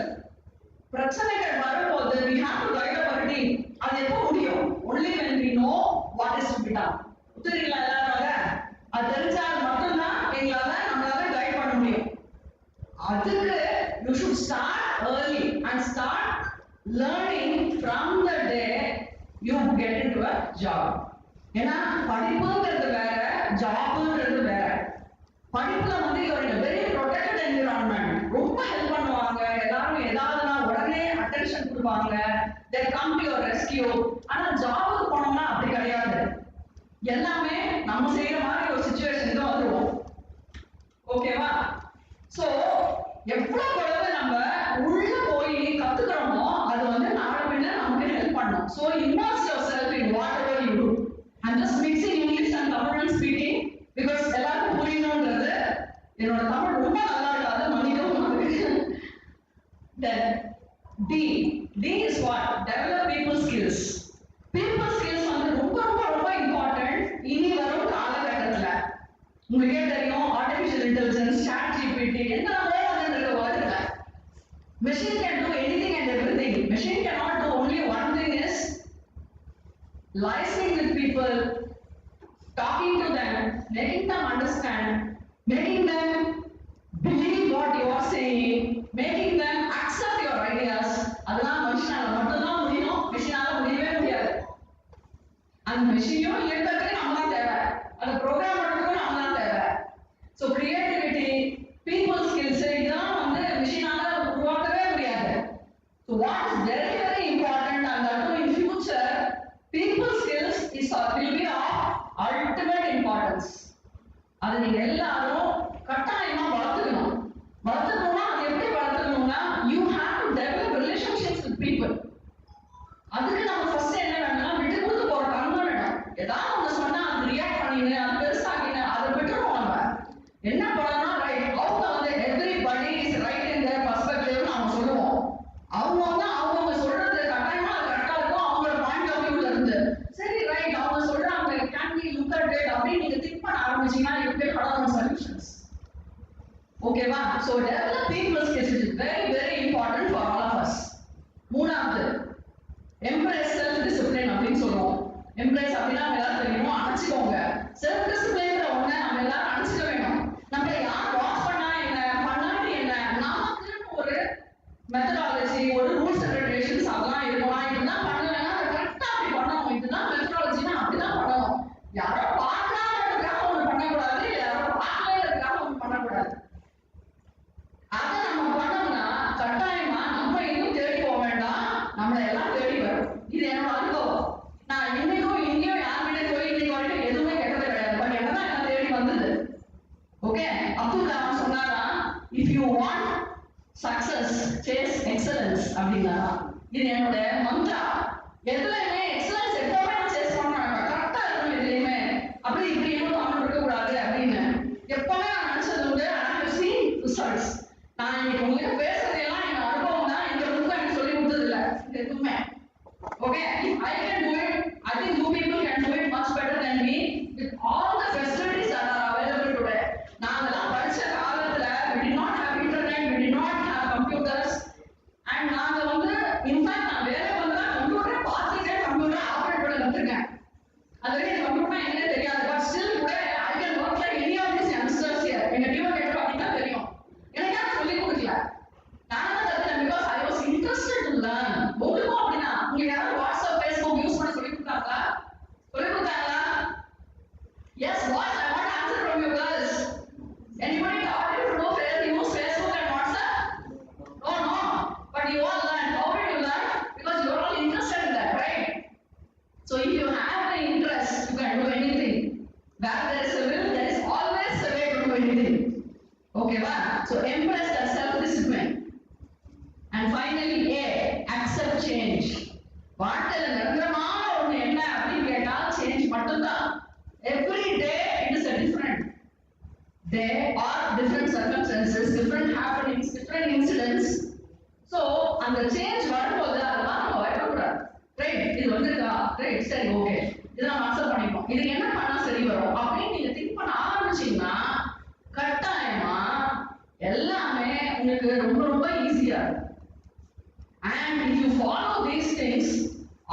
பிரச்சனைகள் வரும்போது we have to guide our team. அது எப்போ முடியும்? only when we know what is to be done. புரியுதுங்களா எல்லாரும்? அது தெரிஞ்சால் மட்டும்தான் எங்களால நம்மளால கைட் பண்ண முடியும். அதுக்கு you should start early and start learning from the day you get into a job. ஏன்னா படிப்புங்கிறது வேற, ஜாப்ங்கிறது வேற. படிப்புல வந்து you are in a very protected environment. ரொம்ப ஹெல்ப் பண்ணுவாங்க எல்லாரும், ஏதாவதுனா உடனே அட்டென்ஷன் கொடுப்பாங்க, they come to your rescue. ஆனா ஜாபுக்கு போனோம்னா அப்படி கிடையாது. எல்லாமே நம்ம செய்யற மாதிரி ஒரு சிச்சுவேஷன் தான் வந்துருவோம். ஓகேவா? சோ எவ்வளவு அளவு நம்ம உள்ள போய் கத்துக்கிறோமோ அது வந்து நாளை பின்ன நமக்கு ஹெல்ப் பண்ணும். So immerse yourself in whatever you do. I'm just mixing English and Tamil and speaking because எல்லாருக்கும் புரியணும்ன்றது என்னோட தமிழ் ரொம்ப நல்லா இருக்காது, மன்னிக்கவும் அதுக்கு. Then D is what? Develop people skills. People skills வந்து ரொம்ப ரொம்ப ரொம்ப இம்பார்ட்டன்ட் இனி வரும் காலகட்டத்துல. உங்களுக்கே தெரியும் ஆர்டிஃபிஷியல் இன்டெலிஜென்ஸ், சாட் ஜிபிடி என்னவோ வந்துட்டு வருதுல. Machine can do anything and everything. Machine cannot do only one thing is listening with people, talking to them, making them understand, making them believe what you are saying, making them accept your ideas. அதெல்லாம் மனுஷனால மட்டும்தான் முடியும், மெஷினால முடியவே முடியாது. அந்த மெஷினையும் இயக்கிறதுக்கு நம்ம தான் தேவை, அந்த ப்ரோக்ராம் பண்ணுறதுக்கும் நம்ம தான் தேவை. ஸோ கிரியேட்டிவிட்டி, பீப்புள் ஸ்கில்ஸ் இதெல்லாம் வந்து மெஷினால உருவாக்கவே முடியாது. So what is very very important and that in future people skills is will be of ultimate importance. அது நீங்க எல்லாரும் கட்டாயமா வளர்த்துக்கணும். வளர்த்துக்கணும்னா அது எப்படி வளர்த்துக்கணும்னா you have to develop relationships with people. அதுக்கு நம்ம ஃபர்ஸ்ட் என்ன வேணும்னா விட்டு கொடுத்து போற தன்மை வேணும். ஏதாவது ஒன்று சொன்னா அது ரியாக்ட் பண்ணிங்க, அது பெருசாகிங்க, அதை விட்டுருவோம். நம்ம என்ன பண்ணணும், ரைட் அவங்க வந்து everybody is right in their perspective நாம சொல்லுவோம். அவங்க வந்து அவங்க சொல்றது கட்டாயமா அது கரெக்டா இருக்கும் அவங்களோட பாயிண்ட் ஆஃப் வியூல இருந்து. சரி ரைட் அவங்க சொல்றாங்க can we look at it அப்படி நீங்க திங்க் பண்ண ஆரம்பிச்சீங்கன்னா you get a lot of solutions. ஓகேவா? so develop people skills is very very important for all of us. மூணாவது embrace self discipline அப்படின்னு சொல்லுவோம். embrace அப்படின்னா எல்லாரும் தெரியும், அணைச்சிக்கோங்க. self disciplineன்ற ஒண்ணு நம்ம எல்லாரும் அணைச்சிக்க வேணும். நம்ம யார் வாட்ச் பண்ணா என்ன பண்ணாட்டி என்ன, நமக்கு ஒரு மெத்தடாலஜி, ஒரு ரூல்ஸ் அண்ட் ரெகுலேஷன்ஸ் அதெல்லாம் இருக்கும். நான் இதுதான் பண்ணுவேன்னா அதை கரெக்டா அப்படி பண்ணணும். இதுதான் மெத்தடாலஜினா அப்படிதான் பண்ணணும். யாரோ பார்க்கலான்றதுக்காக ஒண்ணு பண்ணக்கூடாது, யாரோ பார்க்கலன்றதுக்காக ஒண்ணு பண்ணக்கூடாது. அதை நம்ம பண்ணோம்னா கட்டாயமா நம்ம இன்னும் தேடி போக வேண்டாம், நம்மளை எல்லாம் தேடி வரும். இது என்னோட அனுபவம். நான் இன்னைக்கும் இங்கேயும் யார்கிட்ட போய் இன்னைக்கு வரைக்கும் எதுவுமே கேட்டது கிடையாது. பட் என்னதான் என்ன தேடி வந்தது. ஓகே, அப்துல் கலாம் சொன்னாரா if you want success chase excellence அப்படின்னா இது என்னோட மந்த்ரா. எதுலையுமே எக்ஸலன்ஸ் எப்பவுமே நான் சேஸ் பண்ணுவேன், கரெக்டா இருக்கணும் எதுலையுமே, அப்படி இப்படி ஏனோ தாமம் இருக்கக்கூடாது அப்படின்னு எப்பவுமே நான் நினைச்சது உண்டு. ஆனால் சீன் ரிசல்ட்ஸ். நான் இன்னைக்கு உங்ககிட்ட பேசுறது எல்லாம் எங்க அனுபவம் தான், இந்த புக் எனக்கு சொல்லி கொடுத்தது இல்லை எதுவுமே. Okay, I can do it. I think you people can do it much better than me with all the facilities that are available today. நாங்கெல்லாம் படிச்ச காலத்துல we did not have internet, we did not have computers, and நாங்க வந்து in fact நான் வேலை பண்ணா கம்ப்யூட்டரை பார்த்துட்டே கம்ப்யூட்டர் ஆப்ரேட் பண்ண கற்றுக்கேன். அது வரைக்கும் கம்ப்யூட்டர் என்னன்னே தெரியாது. But still today I can work like any of these youngsters here. எங்க டீமை கேட்டு பார்த்தீங்கன்னா தெரியும். எனக்கு யாரும் சொல்லிக் கொடுக்கல, நான் தான் கற்றுக்கேன். Because I was interested to learn. உங்களுக்கும் அப்படின்னா உங்களுக்கு யாராவது வாட்ஸ்அப் ஃபேஸ்புக் யூஸ் பண்ண சொல்லி கொடுத்தாங்களா? சொல்லி கொடுத்தாங்களா? Yes, what? I want to answer from you girls. Anybody taught you to use Facebook and WhatsApp? No, no. But you all learned. How did you learn? Because you are all interested in that, right? So if you have the interest, you can do anything. Where there is a will, there is always a way to do anything. Okay, va? So embrace that self-discipline. And finally, A, accept change. வாழ்க்கையில நிரந்தரமான ஒண்ணு என்ன அப்படின்னு கேட்டா change மட்டும்தான். Every day it is a different day or different circumstances, different happenings, different incidents. So அந்த change வரும்போது அதெல்லாம் நம்ம பயப்படக்கூடாது. ரைட், இது வந்திருக்கா, ரைட் சரி ஓகே, இதை நம்ம அக்செப்ட் பண்ணிப்போம், இது என்ன பண்ணா சரி வரும் அப்படின்னு நீங்க திங்க் பண்ண ஆரம்பிச்சீங்கன்னா கட்டாயமா எல்லாமே உங்களுக்கு ரொம்ப ரொம்ப ஈஸியா இருக்கும். And if you follow these things,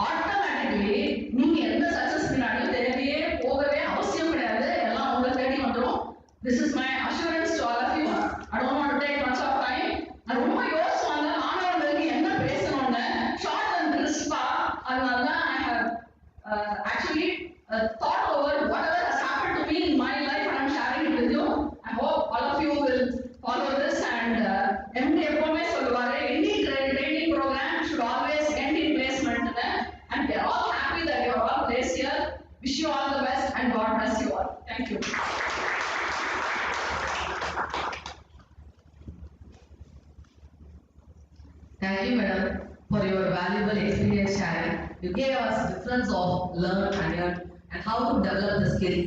automatically நீங்க எந்த சக்சஸ் பின்னாடியும் தேவையே போகவே அவசியம் கிடையாது, எல்லாம் உங்களை தேடி வந்துடும். This is my assurance to all of you. I don't want to take much of time. நான் ரொம்ப யோசிச்சு வந்தேன் மாணவர்களுக்கு என்ன பேசணும்னு, ஷார்ட் அண்ட் கிறிஸ்பா. அதனால தான் I have actually thought over whatever has happened to me in my life and I'm sharing it with you. I hope all of you will follow this. And MD எப்பவுமே சொல்லுவாரு any training program should always end in placement. And we are all happy that you are all placed here. Wish you all the best and God bless you all. Thank you. Thank you, madam, for your valuable experience sharing. You gave us difference of learn and learn and how to develop the skill.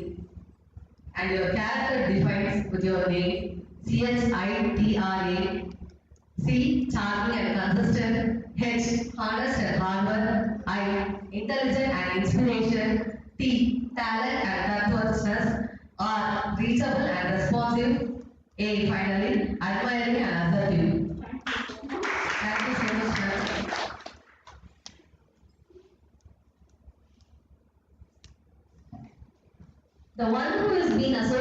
And your character defines with your name CHITRA. C, charming and consistent. H, honest and hard work. I, intelligent and inspiration. T, talent and trustworthiness. R, reachable and responsive. A, finally, admiring and assertive. Thank you so much, ma'am. The one who is being associated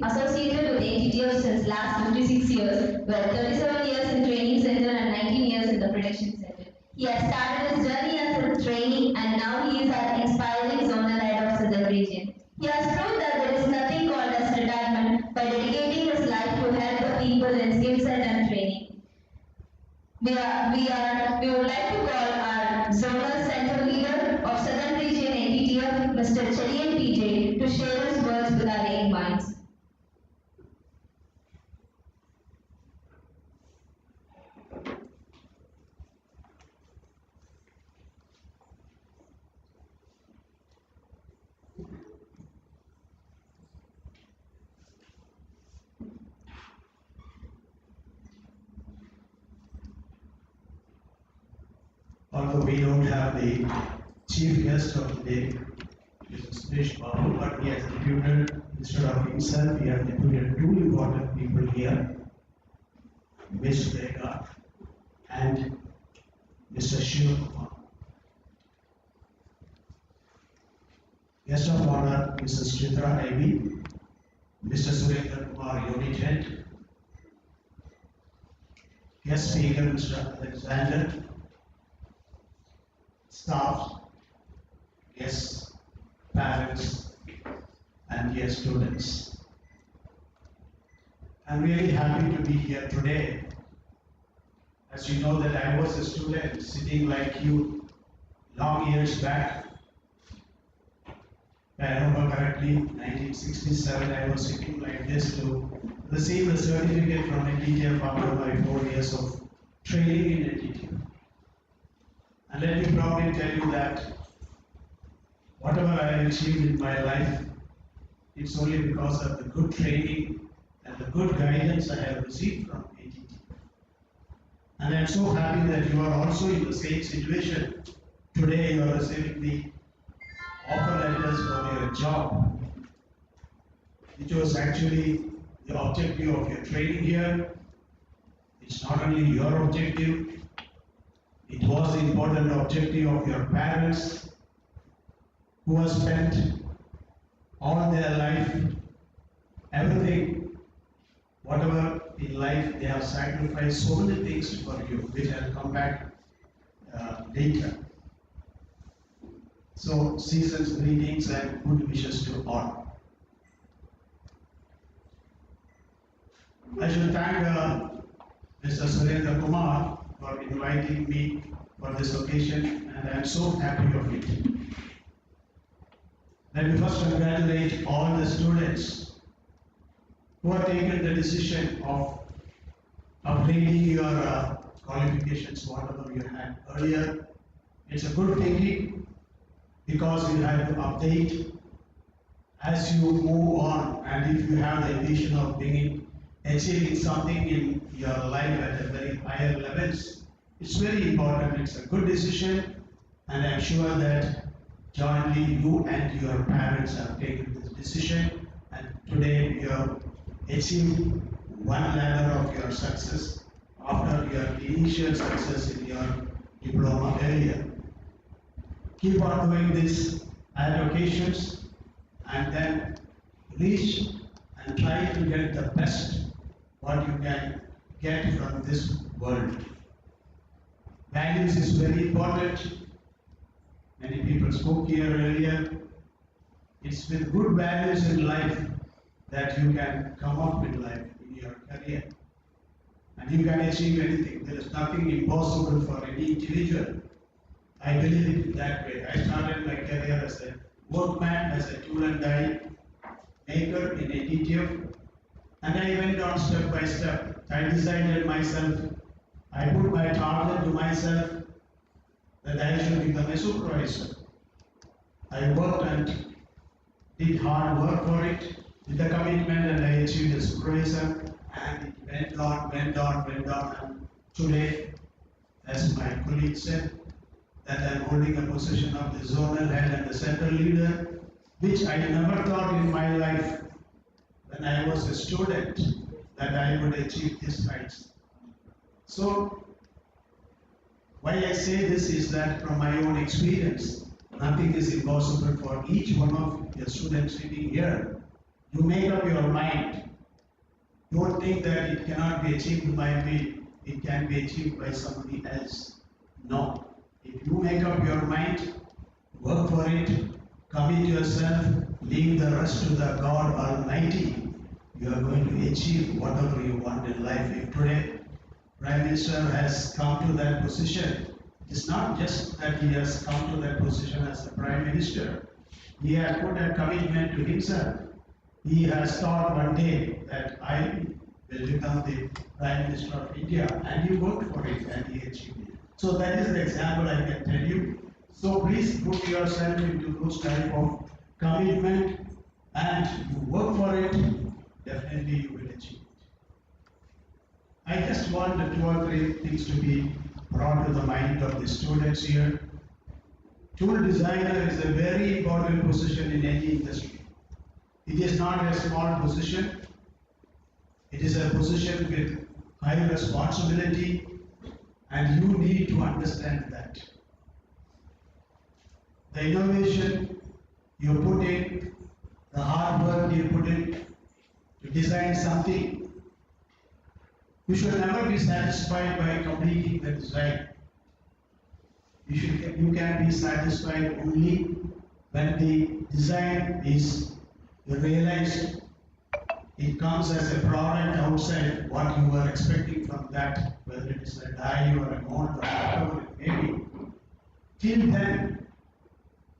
associated with Nttf since last 56 years, with 37 years in training center and 19 years in the production center. He has started his journey as a trainee and now he is an inspiring zonal head of Southern region. He has proved that there is nothing called as retirement by dedicating his life to help the people in skill set and training. We would like to call our zonal center leader of Southern region Nttf, Mr. Cherian PJ, to share his words with our young minds. Although we don't have the chief guest of the day, Mr. Suresh Babu, but he has deputed, instead of himself, he has deputed two important people here, Ms. Vega and Mr. Shiva Kumar. Guest of honor, Mrs. Chitra Ivy, Mr. Surendra Kumar, Unit Head. Guest speaker, Mr. Alexander. Staff, yes, parents, and yes, students. I'm really happy to be here today. As you know that I was a student sitting like you long years back. If I remember correctly, 1967, I was sitting like this to receive the certificate from Nttf after my 4 years of training in Nttf. And let me proudly tell you that whatever I have achieved in my life, it's only because of the good training and the good guidance I have received from Nttf. And I'm so happy that you are also in the same situation. Today you are receiving the offer letters for your job, which was actually the objective of your training here. It's not only your objective, it was the important objective of your parents who have spent all their life, everything, whatever in life, they have sacrificed so many things for you, which I'll come back later. So, season's greetings and good wishes to all. I should thank Mr. Surendra Kumar for inviting me for this occasion, and I am so happy of it. Let me first congratulate all the students who have taken the decision of upgrading your qualifications, whatever you had earlier. It's a good thinking because you have to update as you move on, and if you have the vision of achieving something in your life at a very higher levels, it's very important. It's a good decision, and I'm sure that jointly you and your parents have taken this decision, and today you have achieved one ladder of your success after your initial success in your diploma area. Keep on doing this at occasions and then reach and try to get the best what you can get from this world. Values is very important. Many people spoke here earlier. It's with good values in life that you can come up in life, in your career. And you can achieve anything. There is nothing impossible for any individual. I believe it that way. I started my career as a workman, as a tool and die maker in Nttf, and I went on step by step. I decided myself, I put my target to myself that I should become a supervisor. I worked and did hard work for it with the commitment, and I achieved a supervisor, and it went on, and today, as my colleague said, that I'm holding a position of the zonal head and the center leader, which I never thought in my life when I was a student that I would achieve these heights. So, why I say this is that from my own experience, nothing is impossible for each one of the students sitting here. You make up your mind. Don't think that it cannot be achieved by me, it can be achieved by somebody else. No. If you make up your mind, work for it, commit yourself, leave the rest to the God Almighty, you are going to achieve whatever you want in life. If today Prime Minister has come to that position, it is not just that he has come to that position as the Prime Minister. He has put a commitment to himself. He has thought one day that I will become the Prime Minister of India, and he worked for it and he achieved it. So that is the example I can tell you. So please put yourself into those type of commitment and you work for it, definitely you will achieve it. I just want the 2 or 3 things to be brought to the mind of the students here. Tool designer is a very important position in any industry. It is not a small position. It is a position with high responsibility, and you need to understand that. The innovation you put in, the hard work you put in to design something, you should never be satisfied by completing the design. You can be satisfied only when the design is realized. It comes as a product outside what you were expecting from that, whether it is a die or a mold or whatever it may be. Till then,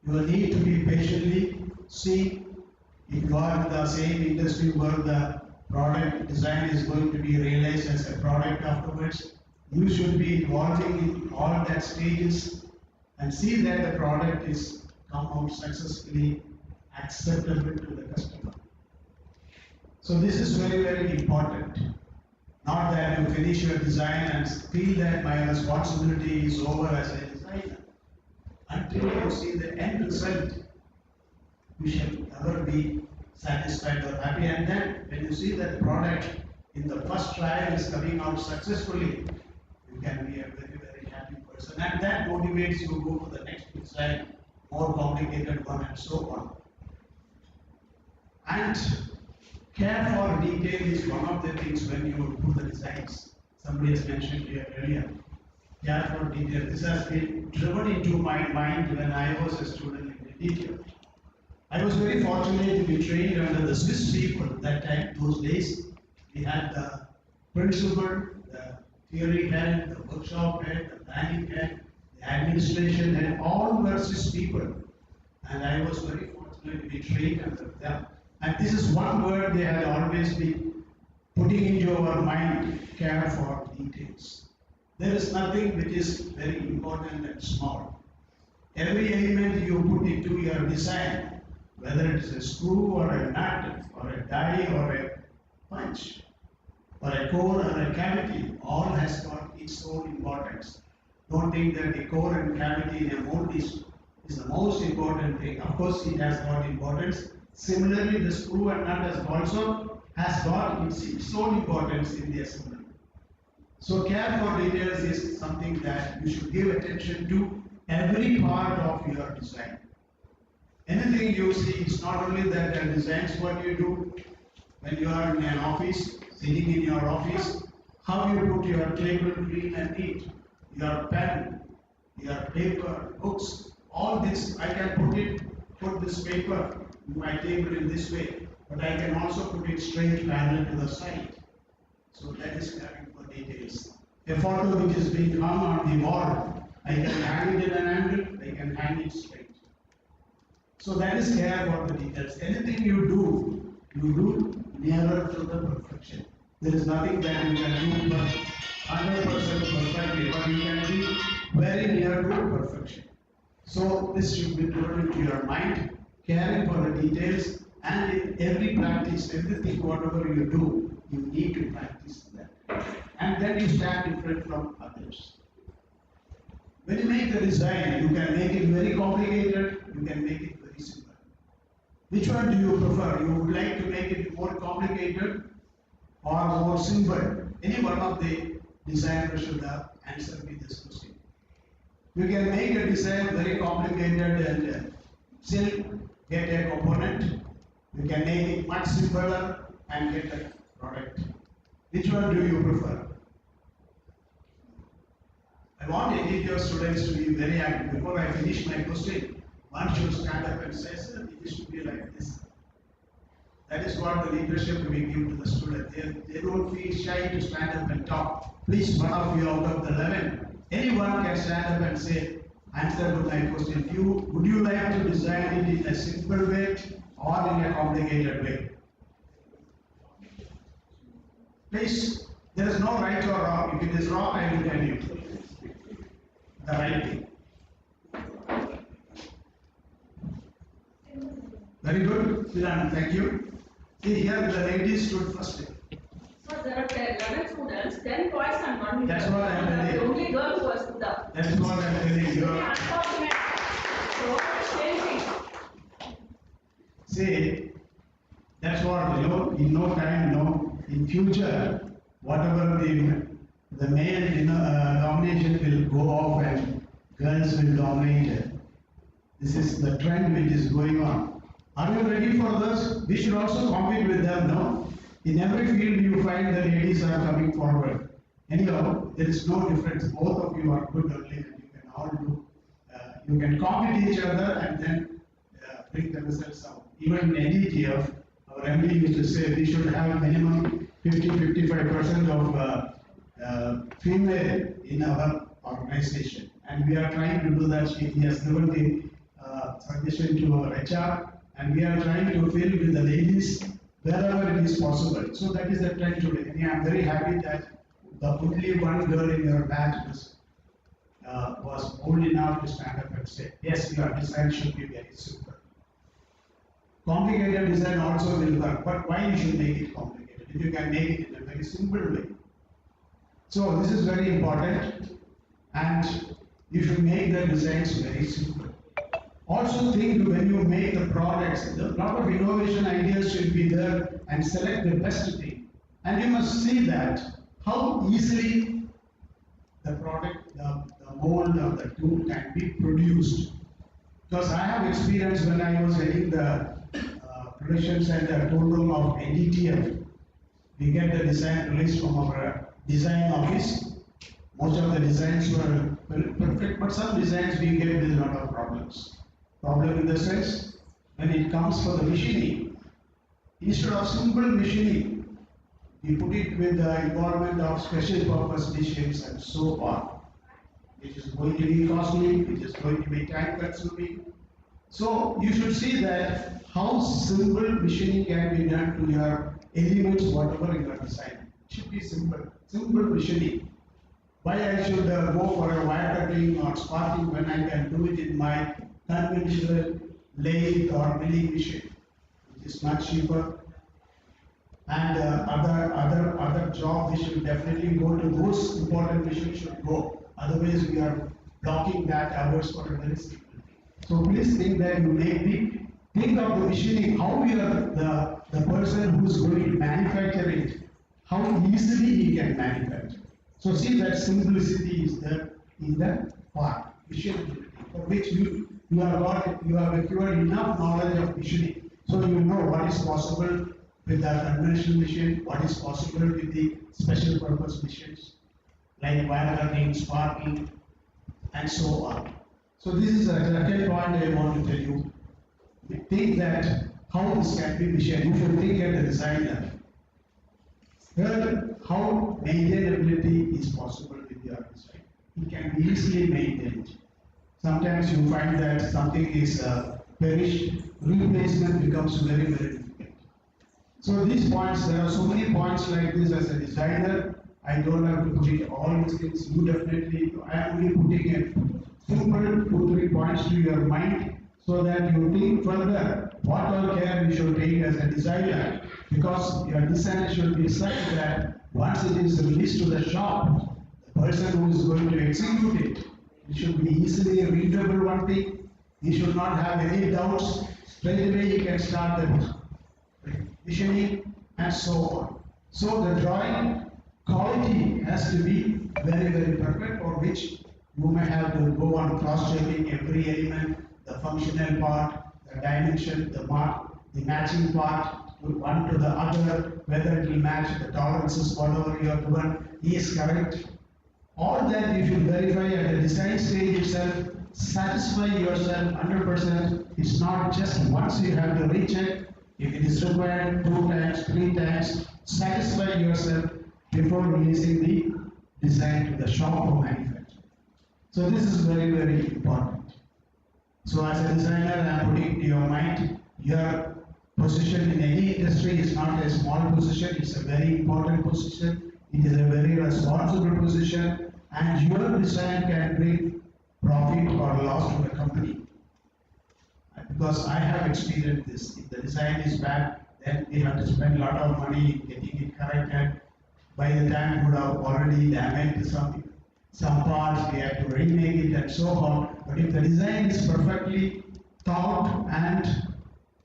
you will need to be patiently see if you are in the same industry where the product design is going to be realized as a product afterwards. You should be evolving in all that stages and see that the product is come out successfully acceptable to the customer. So this is very, very important. Not that you finish your design and feel that my responsibility is over as a designer. Until you see the end result, you shall never be satisfied or happy. And then when you see that the product in the first trial is coming out successfully, you can be a very, very happy person. And that motivates you to go to the next design, more complicated one, and so on. And care for detail is one of the things when you do the designs. Somebody has mentioned here earlier. Care for detail. This has been driven into my mind when I was a student in detail. I was very fortunate to be trained under the Swiss people that time, those days. We had the principal, the theory head, the workshop head, the planning head, the administration head, all were Swiss people. And I was very fortunate to be trained under them. And this is one word they had always been putting into our mind, care for details. There is nothing which is very important and small. Every element you put into your design, whether it is a screw or a nut or a die or a punch or a core or a cavity, all has got its own importance. Don't think that the core and cavity in a mold is the most important thing. Of course, it has got importance. Similarly, the screw and nut has got its own importance in the assembly. So care for details is something that you should give attention to every part of your design. Anything you see, it's not only that the designs what you do when you are in an office, sitting in your office, how you put your table clean and neat, your pen, your paper, books, all this I can put this paper in my table in this way, but I can also put it straight parallel to the side. So that is caring for details. A photo which is being hung on the wall, I can hang it in an angle, I can hang it straight. So that is care for the details. Anything you do nearer to the perfection. There is nothing that you can do 100% perfectly, but you can be very near to perfection. So this should be put into your mind, caring for the details, and in every practice, everything, whatever you do, you need to practice that. And then you stand different from others. When you make the design, you can make it very complicated, you can make it very simple. Which one do you prefer? You would like to make it more complicated or more simple? Any one of the designers should have answered me this question. You can make a design very complicated and still get a component, You can make it much simpler and get a product. Which one do you prefer? I want any of your students to be very active. Before I finish my question, one should stand up and say, sir, it should be like this. That is what the leadership we give to the student. They don't feel shy to stand up and talk. Please, one of you out of the 11, anyone can stand up and say, answer to my question. Would you like to design it in a simple way or in a complicated way? Please, there is no right or wrong. If it is wrong, I will tell you the right thing. Very good, Silan, thank you. See here, the lady stood first. So there are 11 students, 10 boys and 1 girl. That's what I am telling The you. only girl who has stood up. That's what I am telling you. Very unfortunate. So what is changing? See, that's what, in no time, in future, whatever the male domination will go off and girls will dominate it. This is the trend which is going on. Are you ready for this? We should also compete with them, no? In every field you find the ladies are coming forward. Anyhow, there is no difference. Both of you are good only and you can all do. You can compete each other and then bring the results out. Even in Nttf, our MD used to say we should have minimum 50-55% of female in our organization. And we are trying to do that. He has given the suggestion to our HR, and we are trying to fill with the ladies wherever it is possible. So that is the trend today. And I am very happy that the only one girl in your batch was bold enough to stand up and say, yes, your design should be very simple. Complicated design also will work, but why you should make it complicated if you can make it in a very simple way? So this is very important, and you should make the designs very simple. Also think when you make the products, a lot of innovation ideas should be there and select the best thing. And you must see that how easily the product, the mold or the tool can be produced. Because I have experience when I was heading the production center tool room of Nttf. We get the design released from our design office. Most of the designs were perfect, but some designs we get with a lot of problems. Problem in the sense, when it comes for the machining, instead of simple machining, we put it with the involvement of special purpose machines and so on. It is going to be costly, it is going to be time consuming. So you should see that how simple machining can be done to your elements, whatever you are designing. It should be simple machining. Why I should go for a wire cutting or sparking when I can do it in my conventional lathe or milling machine, which is much cheaper. And other jobs we should definitely go to those important machines should go. Otherwise we are blocking that hours for a very simple thing. So please think that you think of the machining, how you are the person who is going to manufacture it, how easily he can manufacture. So see that simplicity is there in the part, machining, for which you have acquired enough knowledge of machining. So you know what is possible with the conventional machine, what is possible with the special purpose machines, like wire cutting, sparking, and so on. So this is a second point I want to tell you. Think that how this can be machined. You should think at the design level. Third, how maintainability is possible with your design. It can be easily maintained. Sometimes you find that something is perished, replacement becomes very, very difficult. So these points, there are so many points like this as a designer. I don't have to put it all these things. You definitely, I am only putting a simple 2-3 points to your mind so that you think further what all care you should take as a designer, because your design should be such that once it is released to the shop, the person who is going to execute it, it should be easily readable one thing. He should not have any doubts. Straight away he can start the machining and so on. So the drawing quality has to be very, very perfect, for which you may have to go on cross-checking every element, the functional part, the dimension, the mark, the matching part to one to the other, whether it will match the tolerances, whatever you are given is correct. All that you should verify at the design stage itself, satisfy yourself 100%. It's not just once you have to recheck. If it is required 2 times, 3 times, satisfy yourself before releasing the design to the shop for manufacturing. So this is very, very important. So as a designer, I am putting to your mind, your position in any industry is not a small position, it's a very important position. It is a very responsible position, and your design can bring profit or loss to the company. Because I have experienced this. If the design is bad, then we have to spend a lot of money getting it corrected. By the time we would have already damaged some parts, we have to remake it and so on. But if the design is perfectly thought and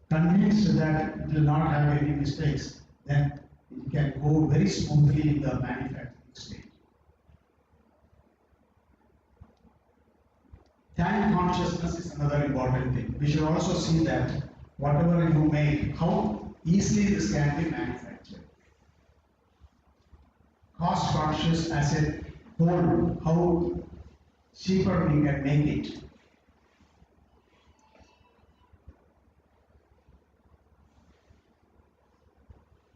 convinced that it will not have any mistakes, then it can go very smoothly in the manufacturing stage. Time consciousness is another important thing. We should also see that whatever you make, how easily this can be manufactured. Cost conscious as a whole, how cheaper we can make it.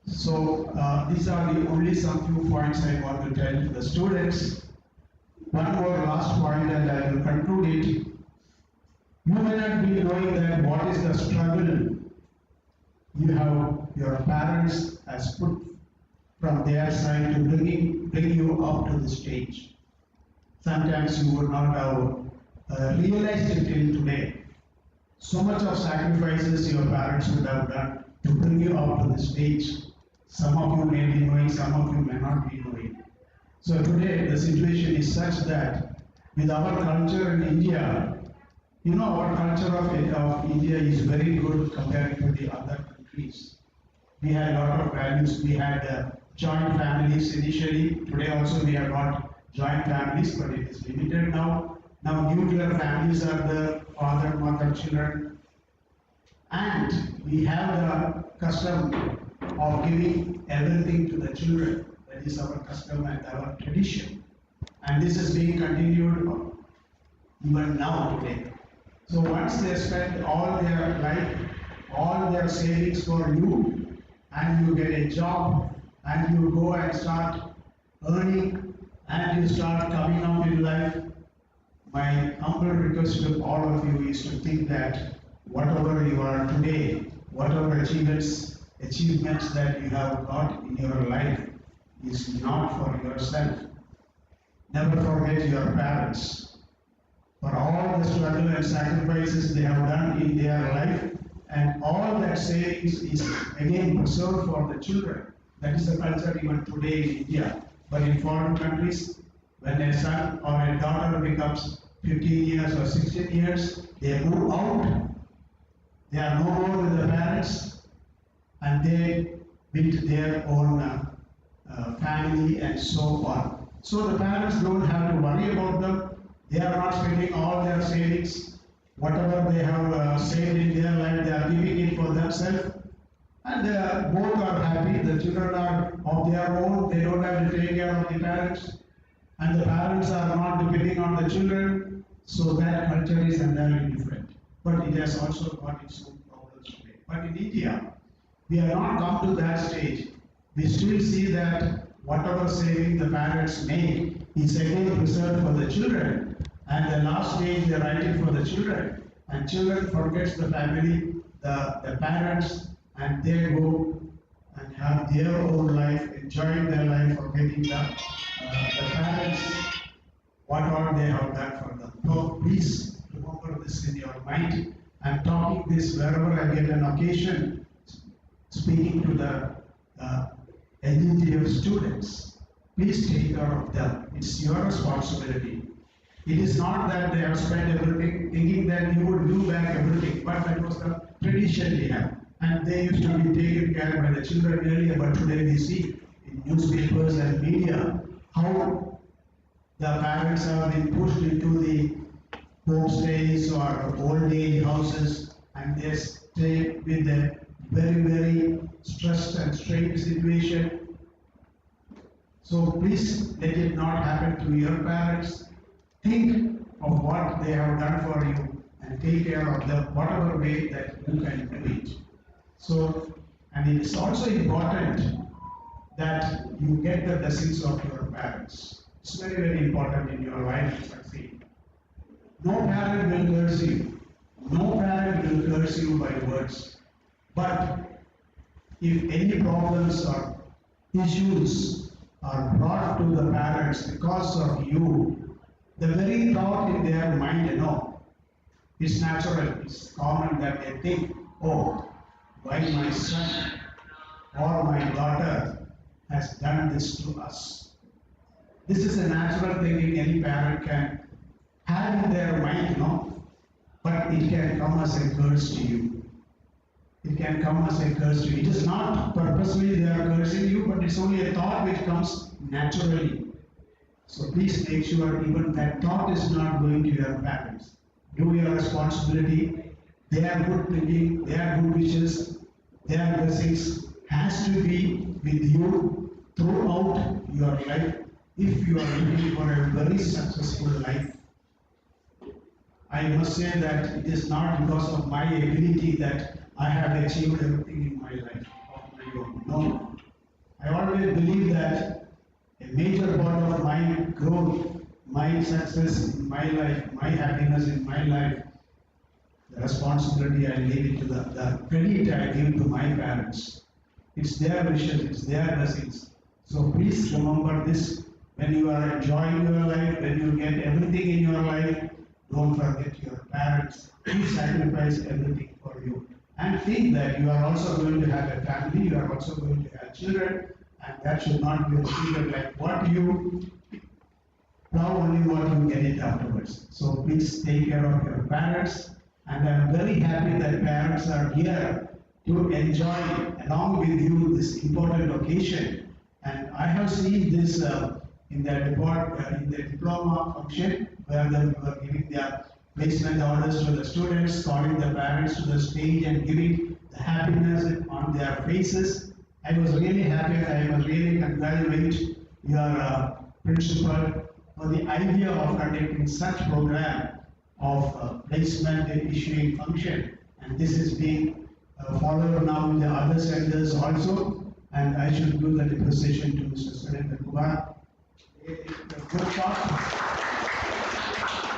So these are the only some few points I want to tell the students. One more last point and I will conclude it. You may not be knowing that what is the struggle you have, your parents has put from their side to bring you up to the stage. Sometimes you would not have realized it till today. So much of sacrifices your parents would have done to bring you up to the stage. Some of you may be knowing, some of you may not be knowing. So today the situation is such that with our culture in India, you know, our culture of India is very good compared to the other countries. We had a lot of values. We had joint families initially. Today also we have got joint families, but it is limited now. Now nuclear families are the father, mother, children. And we have the custom of giving everything to the children. That is our custom and our tradition. And this is being continued even now today. So once they spend all their life, all their savings for you, and you get a job, and you go and start earning, and you start coming up in life, my humble request to all of you is to think that whatever you are today, whatever achievements that you have got in your life is not for yourself. Never forget your parents. For all the struggle and sacrifices they have done in their life, and all that savings is again preserved for the children. That is the culture even today in India. But in foreign countries, when a son or a daughter becomes 15 years or 16 years, they move out. They are no more with the parents, and they build their own family and so on. So the parents don't have to worry about them. They are not spending all their savings. Whatever they have saved in their life, they are giving it for themselves. And both are happy. The children are of their own. They don't have to take care of the parents. And the parents are not depending on the children. So that culture is entirely different. But it has also got its own problems today. But in India, we have not come to that stage. We still see that whatever saving the parents make is again preserved for the children. And the last stage they write it for the children. And children forgets the family, the parents, and they go and have their own life, enjoying their life, forgetting the parents, what all they have done for them. So please remember this in your mind. I'm talking this wherever I get an occasion, speaking to the Nttf students. Please take care of them. It's your responsibility. It is not that they have spent everything, thinking that you would do back everything, but that was the tradition we have. And they used to be taken care by the children earlier, but today we see in newspapers and media how the parents have been pushed into the homestays or old age houses, and they stay with the very stressed and strained situation. So please let it not happen to your parents. Think of what they have done for you and take care of them whatever way that you can do it. So, and it is also important that you get the blessings of your parents. It's very important in your life to succeed. No parent will curse you. No parent will curse you by words. But if any problems or issues are brought to the parents because of you, the very thought in their mind, it's natural, it's common that they think, oh, why my son or my daughter has done this to us. This is a natural thinking any parent can have in their mind, but it can come as a curse to you. It can come as a curse to you. It is not purposely they are cursing you, but it's only a thought which comes naturally. So please make sure even that thought is not going to your parents. Do your responsibility. Their good thinking, their good wishes, their blessings has to be with you throughout your life if you are looking for a very successful life. I must say that it is not because of my ability that I have achieved everything in my life of my own. No. I always believe that a major part of my growth, my success in my life, my happiness in my life, the responsibility I leave it to the credit I give to my parents. It's their wishes, it's their blessings. So please remember this when you are enjoying your life, when you get everything in your life, don't forget your parents. Please sacrifice everything for you. And think that you are also going to have a family, you are also going to have children, and that should not be treated like what you plow, only what you get it afterwards. So please take care of your parents, and I am very happy that parents are here to enjoy along with you this important occasion. And I have seen this in the diploma function where they were giving their placement orders to the students, calling the parents to the stage and giving the happiness on their faces. I was really happy and I was really congratulate your principal for the idea of conducting such program of placement and issuing function. And this is being followed now in the other centers also. And I should do the depreciation to Mr. Surendra Kumar. Good talk.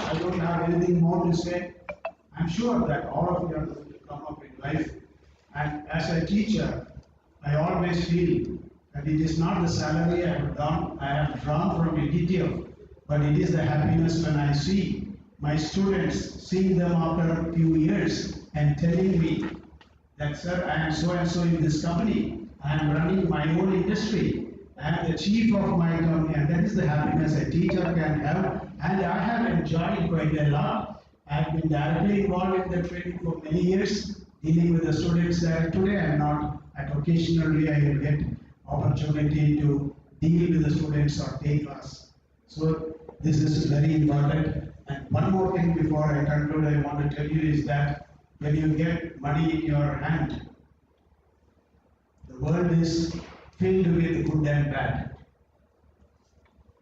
I don't have anything more to say. I'm sure that all of you are going to come up in life. And as a teacher, I always feel that it is not the salary I have drawn from Nttf, but it is the happiness when I see my students, seeing them after a few years and telling me that, sir, I am so and so in this company, I am running my own industry, I am the chief of my company, and that is the happiness a teacher can have. And I have enjoyed quite a lot. I have been directly involved in the training for many years, dealing with the students there. Today I am not, and occasionally I will get opportunity to deal with the students or take class. So this is very important. And one more thing before I conclude, I want to tell you is that when you get money in your hand, the world is filled with good and bad.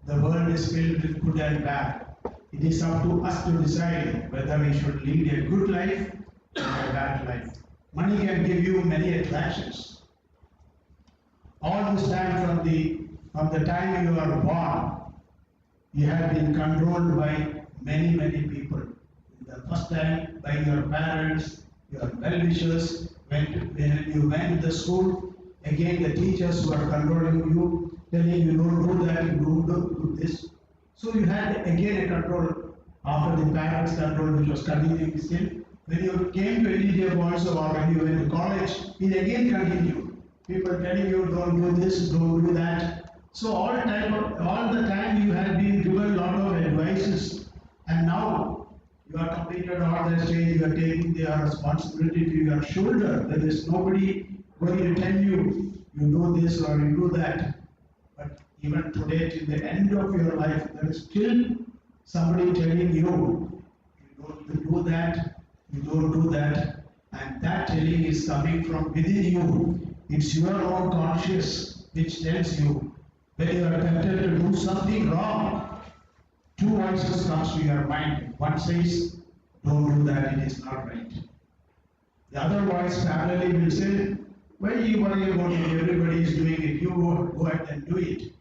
The world is filled with good and bad. It is up to us to decide whether we should lead a good life or a bad life. Money can give you many attractions. All this time from the time you are born, you have been controlled by many people. The first time by your parents, your well-wishers. When you went to the school, again the teachers were controlling you, telling you don't do that, you don't do this. So you had again a control after the parents' control, which was continuing still. When you came to Nttf also, or when you went to college, it again continued. People telling you don't do this, don't do that. So all the time you have been given a lot of advices, and now you are completed all the stage, you are taking their responsibility to your shoulder. There is nobody going to tell you, you do this or you do that. But even today, till the end of your life, there is still somebody telling you, you don't do that, you don't do that. and that telling is coming from within you. It's your own conscious which tells you when you are tempted to do something wrong. Two voices comes to your mind. One says, don't do that, it is not right. The other voice parallelly will say, why you worry about it? Everybody is doing it. You go ahead and do it.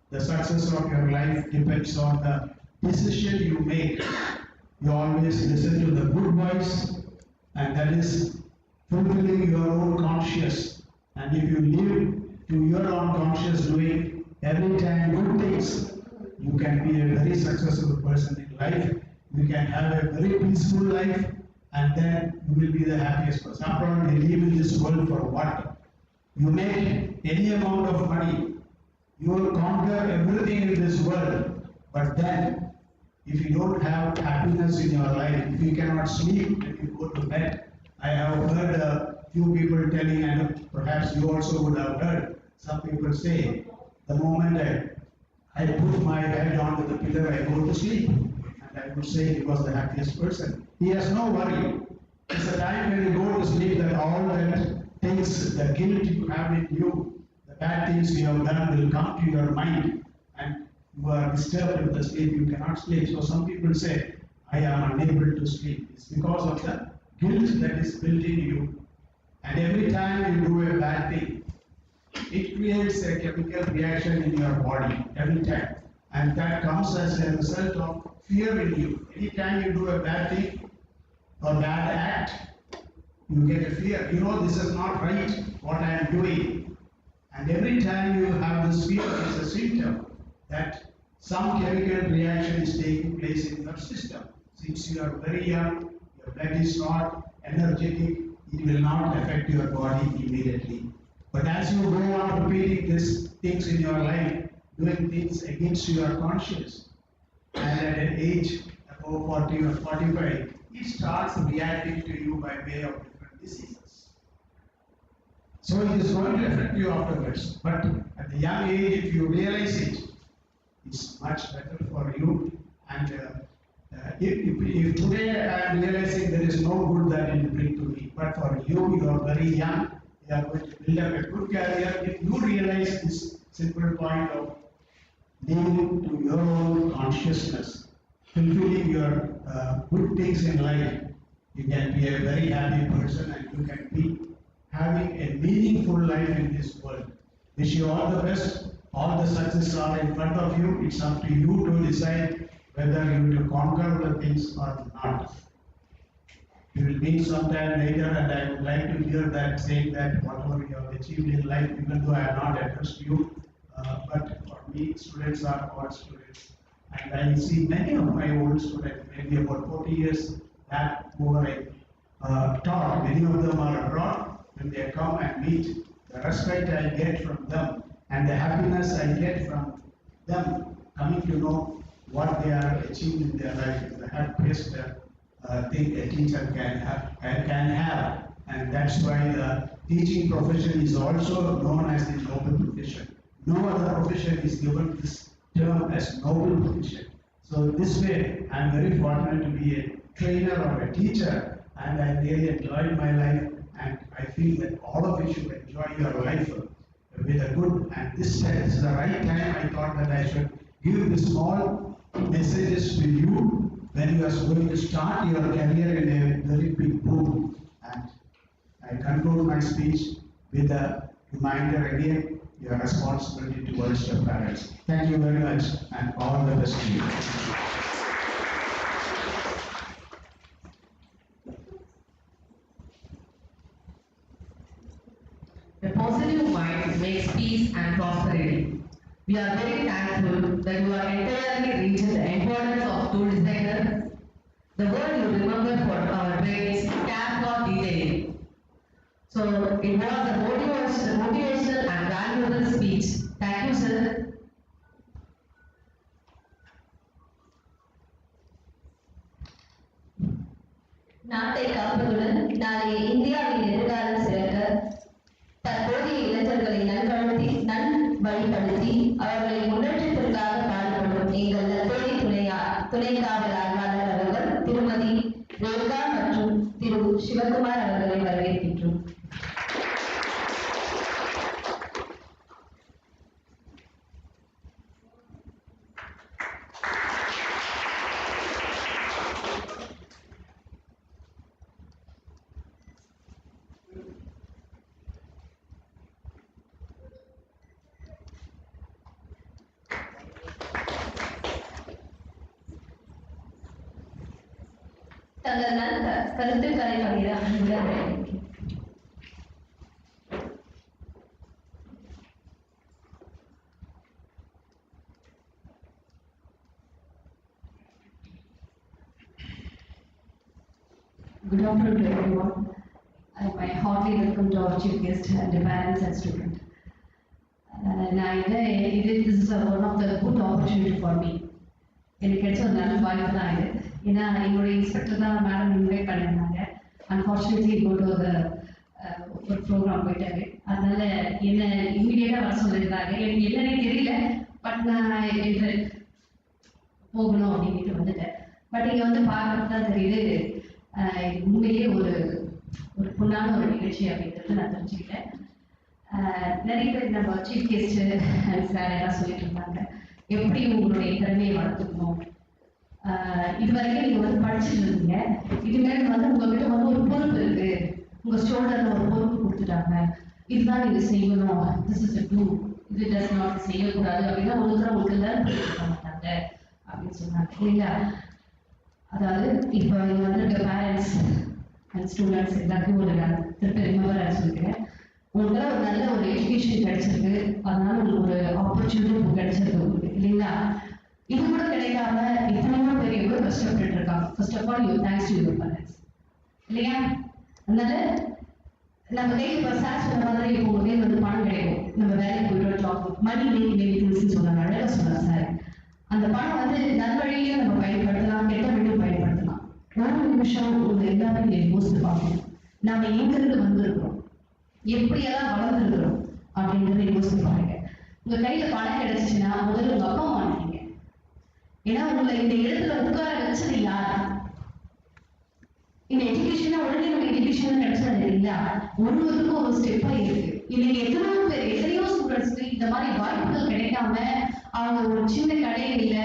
The success of your life depends on the decision you make. You always listen to the good voice, and that is fulfilling your own conscience. And if you live to your own conscience doing every time good things, you can be a very successful person in life. You can have a very peaceful life, and then you will be the happiest person. After all, we live in this world for what? You make any amount of money, you will conquer everything in this world, but then if you don't have happiness in your life, if you cannot sleep when you go to bed, I have heard a few people telling, and perhaps you also would have heard some people say, the moment I put my head onto the pillow, I go to sleep. And I would say he was the happiest person. He has no worry. It's a time when you go to sleep that all that things, the guilt you have in you, the bad things you have done will come to your mind, and you are disturbed with the sleep, you cannot sleep. So some people say, I am unable to sleep. It's because of the guilt that is built in you. And every time you do a bad thing, it creates a chemical reaction in your body every time. And that comes as a result of fear in you. Anytime you do a bad thing or bad act, you get a fear. You know this is not right, what I am doing. And every time you have this fear, it's a symptom that some chemical reaction is taking place in your system. Since you are very young, your blood is not energetic, it will not affect your body immediately. But as you go on repeating these things in your life, doing things against your conscience, and at an age above 40 or 45, it starts reacting to you by way of different diseases. So it is going to affect you afterwards. But at the young age, if you realize it, it's much better for you. And if today I am realizing there is no good that it will bring to me, but for you, you are very young, you are going to build up a good career. If you realize this simple point of living to your own consciousness, fulfilling your good things in life, you can be a very happy person, and you can be having a meaningful life in this world. Wish you all the best. All the success are in front of you. It's up to you to decide whether you will conquer the things or not. You will meet sometime later, and I would like to hear that saying that whatever you have achieved in life, even though I have not addressed you, but for me, students are all students. And I see many of my old students, maybe about 40 years back, who I taught. Many of them are abroad. When they come and meet, the respect I get from them and the happiness I get from them coming to know what they are achieving in their life is the happiest thing a teacher can have. And that's why the teaching profession is also known as the noble profession. No other profession is given this term as noble profession. So this way, I am very fortunate to be a trainer or a teacher, and I really enjoyed my life, and I feel that all of you should enjoy your life with a good, and this is the right time I thought that I should give the small messages to you when you are going to start your career in a very big boom. And I conclude my speech with a reminder again, your responsibility towards your parents. Thank you very much, and all the best to you. A positive mind makes peace and prosperity. We are very thankful that you are entirely reaching the importance of tool designers. The word you remember for our brains care for detailing. So it was a motivational and valuable speech. Thank you, sir. நாட்டை காப்பதுடன் நாளைய இந்தியாவின் எதிர்காலம் சிறக்க தற்போதைய இளைஞர்களை நல்வழிப்படுத்தி அவர்களை முன்னேற்றத்திற்காக பாடுபடும் எங்கள் நற்பணி துணை காவல் ஆய்வாளர் அவர்கள் திருமதி ரேகா மற்றும் திரு சிவகுமார் அவர்களை வரவேற்கின்றோம். தங்கள் நல்ல கருத்துக்களை பகிர அன்புடன் வரவேற்கிறேன். Good afternoon to everyone. My heartily welcome to our chief guest and the parents and students. This is one of the good opportunity for me. எனக்கு கிடைச்ச ஒரு நல்ல வாய்ப்பு தான் இது. ஏன்னா என்னுடைய இன்ஸ்பெக்டர் தான் மேடம் இன்வைட் பண்ணியிருந்தாங்க. அன்ஃபார்ச்சுனேட்லி ஒரு ப்ரோக்ராம் போயிட்டாரு. அதனால என்ன இம்மிடியேட்டாக வர சொல்லியிருந்தாங்க. எனக்கு என்னன்னே தெரியல, பட் நான் என்று போகணும் அப்படின்ட்டு வந்துட்டேன். பட் இங்கே வந்து பார்க்கறது தான் தெரியுது, உண்மையிலேயே ஒரு பொண்ணான ஒரு நிகழ்ச்சி அப்படிங்கிறது நான் தெரிஞ்சுக்கிட்டேன். நிறைய பேர் நம்ம சீஃப் கெஸ்ட் சார் எல்லாம் சொல்லிட்டு இருந்தாங்க, எப்படி உங்களுடைய திறமையை வளர்த்துக்கணும். இது வரைக்கும் நீங்க வந்து படிச்சுட்டு இருந்தீங்க, இதுமாரி வந்து உங்ககிட்ட வந்து ஒரு பொறுப்பு இருக்கு, உங்க ஸ்டோர்ல ஒரு பொறுப்பு கொடுத்துட்டாங்க, இதுதான் நீங்க செய்யணும், திஸ் இஸ் டூ, இது டஸ் நாட் செய்யக்கூடாது அப்படின்னா ஒருத்தர் உங்களுக்கு எல்லாரும் கொடுக்க மாட்டாங்க அப்படின்னு சொன்னாங்க இல்லைங்களா. அதாவது இப்போ இங்க வந்திருக்க பேரண்ட்ஸ் அண்ட் ஸ்டூடெண்ட்ஸ் எல்லாத்தையும் ஒரு திருப்பி ரிமெம்பர் சொல்லிக்கிறேன். உங்களுக்கு ஒரு நல்ல ஒரு எஜுகேஷன் கிடைச்சிருக்கு, அதனால உங்களுக்கு ஒரு ஆப்பர்ச்சுனிட்டி கிடைச்சிருக்கு உங்களுக்கு இல்லைங்களா. இது கூட கிடைக்காம எத்தனையோ பேர் எவ்வளவு கஷ்டப்பட்டு இருக்காங்க. First of all you thanks to your parents இல்லையா. அதனால நம்ம கையில் இப்போ சார் சொன்ன மாதிரி இப்போ உங்க கையில் வந்து பணம் கிடைக்கும், நம்ம வேலைக்கு போயிட்டு ஜாப் மணி மேக்கிங்ஸ்ன்னு சொன்னாங்க, அழகாக சொன்னாங்க சார். அந்த பணம் வந்து நல்வழியில நம்ம பயன்படுத்தலாம், கெட்ட வழியும் பயன்படுத்தலாம். ஒரு நிமிஷம் உங்க எல்லாமே நீங்க யோசித்து பார்க்கணும், நாம எங்கிருந்து வந்திருக்கிறோம், எப்படியெல்லாம் வளர்ந்துருக்கிறோம் அப்படிங்கிறத யோசித்து பாருங்க. உங்க கையில பணம் கிடைச்சிச்சுன்னா முதல்ல உங்க அப்பா அம்மா நினைங்க. ஏன்னா உங்களை இந்த இடத்துல உட்கார வச்சது யார்? இந்த எஜுகேஷனா உடனே நம்ம எஜுகேஷன் கிடைச்சது இல்லைங்களா. ஒருவருக்கும் ஒரு ஸ்டெப்பா இருக்கு. இன்னைக்கு எத்தனையோ ஸ்டூடெண்ட்ஸ்க்கு இந்த மாதிரி வாய்ப்புகள் கிடைக்காம அவங்க ஒரு சின்ன கடையில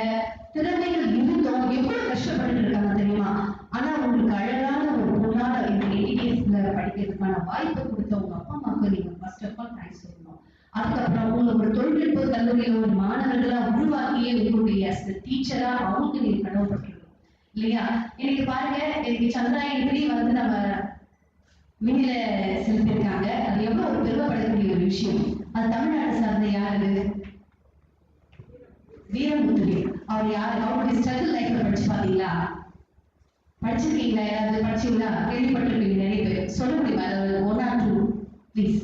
திறமைகள் இருந்தோம் எவ்வளவு கஷ்டப்பட்டு இருக்காங்க தெரியுமா. ஆனா உங்களுக்கு அழகான ஒரு பொண்ணான இந்த எஜுகேஷன்ல படிக்கிறதுக்கான வாய்ப்பை கொடுத்த உங்க அப்பா அம்மாவுக்கு நீங்க ஃபர்ஸ்ட் ஆஃப் ஆல் தேங்க்ஸ் சொல்லணும். அதுக்கப்புறம் உங்க ஒரு தொழில்நுட்ப கல்லூரியில ஒரு மாணவர்களா உருவாக்கிய உங்களுடைய டீச்சரா அவங்களுக்கு நீங்க கடவுப்பட்டிருக்கணும் இல்லையா. இன்னைக்கு பாருங்க, இன்னைக்கு சந்திராயன் 3 வந்து நம்ம விண்ணில செலுத்திருக்காங்க. அது எவ்வளவு ஒரு பெருமைப்படக்கூடிய ஒரு விஷயம். அது தமிழ்நாடு சார்ந்த யாரு? வீரமுத்துவி. அவர் யாரு? அவருடைய ஸ்ட்ரகிள் லைஃப்ல படிச்சு பாத்தீங்களா? படிச்சிருக்கீங்களா? யாராவது படிச்சீங்களா? கேள்விப்பட்டிருக்கீங்க நிறைய பேர். சொல்ல முடியுமா? அதாவது 1 or 2 ப்ளீஸ்.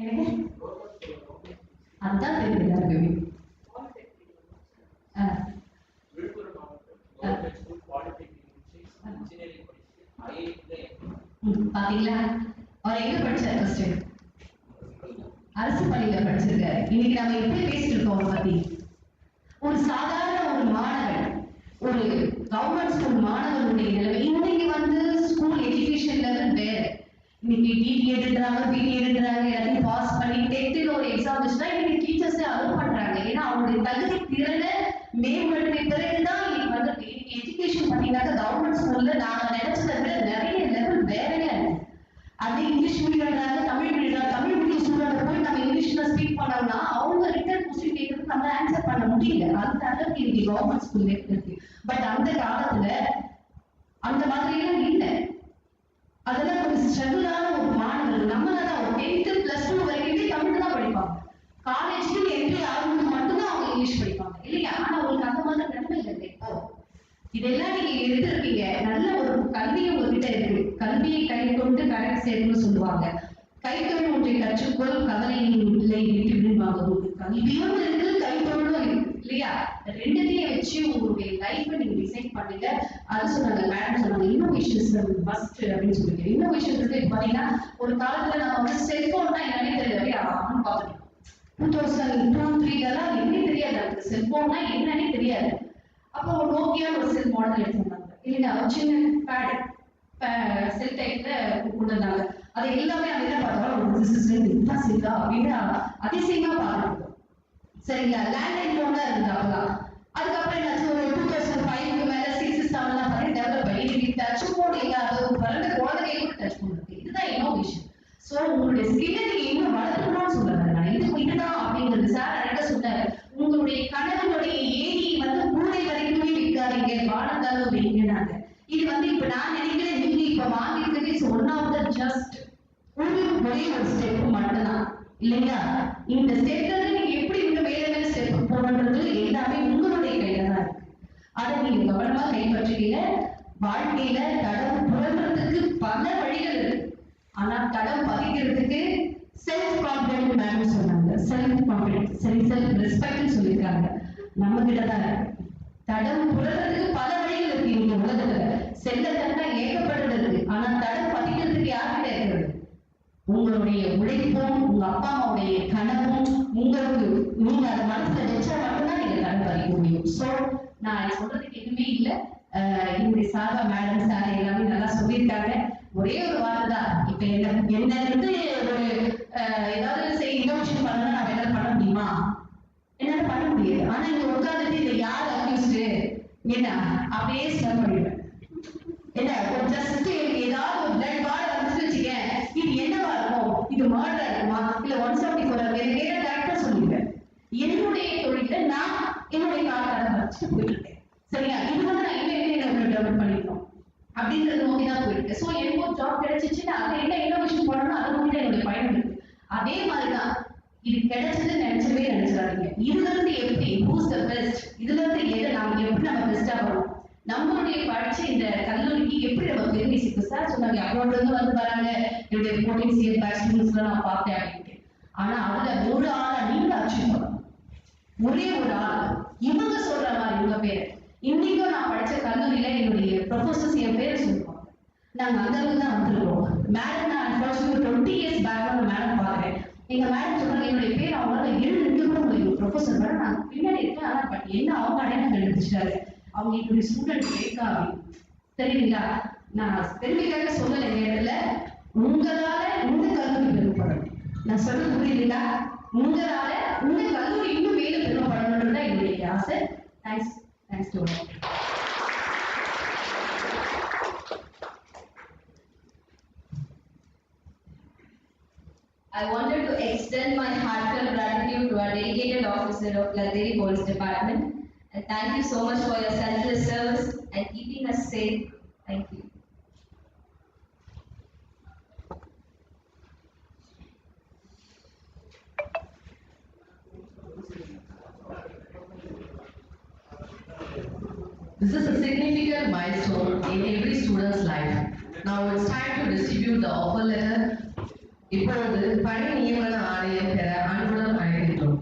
எனக்கு அதுதான் தெரியுது. பாத்தீங்களா, அவர் எங்க படிச்சாரு? ஃபர்ஸ்ட் அரசு பள்ளியில படிச்சிருக்காரு. இன்னைக்கு நம்ம எப்படி பேசிட்டு இருக்கோம் பத்தி? ஒரு சாதாரண ஒரு மாணவன், ஒரு கவர்மெண்ட் ஸ்கூல் மாணவனுடைய நிலைமை இன்னைக்கு வந்து ஸ்கூல் எஜுகேஷன் லெவல் வேற. இன்னைக்கு டிடிஎட்ன்றாங்க, பிடிஎட்ன்றாங்க, எல்லாத்தையும் பாஸ் பண்ணி டெஸ்ட்ல ஒரு எக்ஸாம் வச்சுதான் இன்னைக்கு டீச்சர்ஸே அலோவ் பண்றாங்க. ஏன்னா அவங்களுடைய தகுதி திறனை மேம்படுத்திய பிறகுதான் இன்னைக்கு வந்து எஜுகேஷன் பண்ணீங்கன்னாக்க கவர்மெண்ட் ஸ்கூல்ல நாங்க நினைச்சதை விட நிறைய லெவல் வேறையா இருக்கு. அது இங்கிலீஷ் மீடியம்ன்றாங்க, Tamil medium, Tamil medium student போய் நம்ம இங்கிலீஷ்ல ஸ்பீக் பண்ணோம்னா அவங்க ரிட்டன் கொஸ்டின் கேட்கறது நம்ம ஆன்சர் பண்ண முடியல. அந்த அளவுக்கு இன்னைக்கு கவர்மெண்ட் ஸ்கூல்ல இருக்கு. பட் அந்த காலத்துல அந்த மாதிரி எல்லாம் இல்லை. அதெல்லாம் கொஞ்சம் ஸ்ட்ரகிளான ஒரு மாணவர்கள். நம்மளாதான் ஒரு 10th +2 வரைக்குமே தமிழ் தான் படிப்பாங்க. காலேஜ்க்கு என்ட்ரி ஆகும்போது மட்டும்தான் அவங்க இங்கிலீஷ் படிப்பாங்க இல்லையா. ஆனா உங்களுக்கு அந்த மாதிரி நன்மை இல்லை. இப்போ இதெல்லாம் நீங்க எடுத்திருக்கீங்க, நல்ல ஒரு கல்வி உங்ககிட்ட இருக்கு. கல்வியை கை கொண்டு கரெக்ட் சேர்க்கணும்னு சொல்லுவாங்க. கைத்தொழில் ஒன்றை கற்றுக்கொள், கவலை இல்லை விட்டு விடுவாங்க. கல்வியும் இருக்கு, கைத்தொழிலும் இருக்கு இல்லையா. ரெண்டுத்தையும் வச்சு உங்களுடைய லைஃப்பை நீங்க டிசைன் பண்ணுங்க. அது சொன்னாங்க மேடம், சொன்னாங்க இன்னோவேஷன்ஸ் மஸ்ட் அப்படின்னு சொல்லிட்டு. இன்னோவேஷன் பாத்தீங்கன்னா ஒரு காலத்துல நம்ம வந்து செல்போன் தான் என்னன்னே தெரியல ஆன்னு பார்த்துட்டோம். 2002-3 என்னன்னே தெரியாது. செல்போன்னா என்னன்னே தெரியாது. அப்போ நோக்கியா ஒரு செல் மாடல் எடுத்துருந்தாங்க. இல்லைன்னா சின்ன பேட் செல் டைப்ல கொண்டு வந்தாங்க. அதை எல்லாமே நம்ம என்ன பார்த்தோம், இதுதான் செல்லா அப்படின்னு அதிசயமா பார்த்துருக்கோம். சரிங்களா, லேண்ட்லைன் ஃபோன் தான் இருந்தாங்களா. அதுக்கப்புறம் என்னாச்சு, ஒரு 2005 மேல 6 7 பண்ணி டெவலப் பண்ணி இன்னைக்கு டச் போன் இல்லாத ஒரு பிறந்த குழந்தைங்க கூட டச் போன் இருக்கு. இதுதான் இன்னோவேஷன். ஸோ உங்களுடைய ஸ்கில்லை நீங்க இன்னும் வளர்த்துக்கணும்னு சொல்லுங்க. நான் இதுதான் அப்படிங்கிறது சார் அழகா சொன்னாரு. உங்களுடைய கணவனுடைய ஏரி வந்து கூடை வரைக்குமே விற்காதீங்க, வானந்தாலும் வைங்கனாங்க. இது வந்து இப்ப நான் நினைக்கிறேன், நீங்க இப்ப வாங்கிக்கிறது it's one of the just ஒரே ஒரு ஸ்டெப் மட்டும்தான் இல்லைங்களா. இந்த ஸ்டெப்ல நீங்க எப்படி இன்னும் வேற வேற ஸ்டெப் போகணுன்றது எல்லாமே உங்களுடைய கையில தான் இருக்கு. அதை நீங்க கவனமா கைப்பற்றுவீங்க. வாழ்க்கையில தடம் புரள்றதுக்கு பல வழிகள் இருக்கு. ஆனா தடம் பதிக்கிறதுக்கு செல்ஃப் கான்பிடன்ட் மேம் சொன்னாங்க. செல்ஃப் கான்பிடன்ட் சரி, செல்ஃப் ரெஸ்பெக்ட் சொல்லியிருக்காங்க. நம்ம கிட்ட தான் இருக்கு. தடம் புரள்றதுக்கு பல வழிகள் இருக்கு. இந்த உலகத்துல செல்ல தண்டா ஏகப்பட்டது இருக்கு. ஆனா தடம் பதிக்கிறதுக்கு யார்கிட்ட இருக்கிறது? உங்களுடைய உழைப்பும் உங்க அப்பா அம்மாவுடைய கனவும் உங்களுக்கு நீங்க அதை மனசுல வச்சா மட்டும்தான் நீங்க தடம் பதிக்க முடியும். ஸோ நான் சொல்றதுக்கு எதுவுமே இல்லை. என்னுடைய சாரா மேடம் சார் எல்லாமே நல்லா சொல்லியிருக்காங்க. ஒரே ஒரு வார்த்தை தான். இப்ப என்ன வந்து ஒரு ஏதாவது இன்னோவேஷன் பண்ணா நான் என்ன பண்ண முடியுமா? என்னால பண்ண முடியாது. ஆனா இங்க உட்காந்துட்டு இதை யார் அக்யூஸ்டு என்ன அப்படியே ஸ்மெல் பண்ணிடுவேன். என்ன ஜஸ்ட் ஏதாவது ஒரு பிளட் பால் வந்துட்டு வச்சுக்கேன், இது என்னவா இருக்கும், இது மர்டர் இருக்குமா இல்ல 174 என்ன கேட்ட கரெக்டா சொல்லிடுவேன். என்னுடைய தொழில நான் என்னுடைய காலத்தை வச்சுட்டு போயிட்டு இருக்கேன். சரியா, இது வந்து நான் என்ன டெவலப் பண்ணிருக்கோம் அப்படின்றத நோக்கி தான் போயிருக்கேன். ஸோ எனக்கு ஒரு ஜாப் கிடைச்சிச்சுன்னா அதை என்ன இன்னோவேஷன் பண்ணணும், அதை நோக்கி தான் என்னுடைய பயணம் இருக்கு. அதே மாதிரிதான் இது கிடைச்சதுன்னு நினைச்சிடாதீங்க. இதுல இருந்து எப்படி ஹூஸ் த பெஸ்ட், இதுல இருந்து எதை நாம எப்படி நம்ம பெஸ்டா பண்ணணும், நம்மளுடைய படிச்ச இந்த கல்லூரிக்கு எப்படி நம்ம பெருமை சேர்க்கும். சார் சொன்னாங்க அப்ரோட்ல இருந்து வந்து வராங்க, என்னுடைய 14 இயர் பேட்ச் ஸ்டூடெண்ட்ஸ் நான் பார்த்தேன் அப்படின்ட்டு. ஆனா அதுல ஒரு ஆளா நீங்க அச்சீவ் பண்ணணும். ஒரே ஒரு ஆள் இவங்க சொல்ற மாதிரி உங்க பேர் இன்னைக்கும் நான் படிச்ச கல்லூரியில என்னுடைய ப்ரொஃபசர்ஸ் என் பேரை சொல்லுவாங்க. நாங்க அந்த அளவுக்கு தான் வந்திருக்கோம். மேடம் நான் அன்பார்ச்சுனேட்லி 20 இயர்ஸ் பேக் ஒரு மேடம் பாக்குறேன். எங்க மேடம் சொன்னாங்க என்னுடைய பேர் அவங்களால எழுந்து கூட உங்களுக்கு ப்ரொஃபசர் மேடம் நான் பின்னாடி இருக்கேன். ஆனா பட் என்ன அவங்க அடையாளம் கண்டுபிடிச்சிட்டாரு, அவங்க என்னுடைய ஸ்டூடெண்ட் பேக்கா அப்படின்னு. சரிங்களா, நான் பெருமைக்காக சொல்லலை இந்த இடத்துல. உங்களால இந்த கல்லூரி பெருமைப்படணும். நான் சொல்றது புரியுதுங்களா? உங்களால இந்த கல்லூரி இன்னும் மேல பெருமைப்படணும்ன்றதுதான் என்னுடைய ஆசை. Thanks to all. I wanted to extend my heartfelt gratitude to our dedicated officer of Vellore Police Department, and thank you so much for your selfless service and keeping us safe. Thank you. This is a significant milestone in every student's life. Now it's time to distribute the offer letter. இப்பொழுது பணி நியமன ஆணையை பெற அன்புடன் அழைக்கின்றோம்.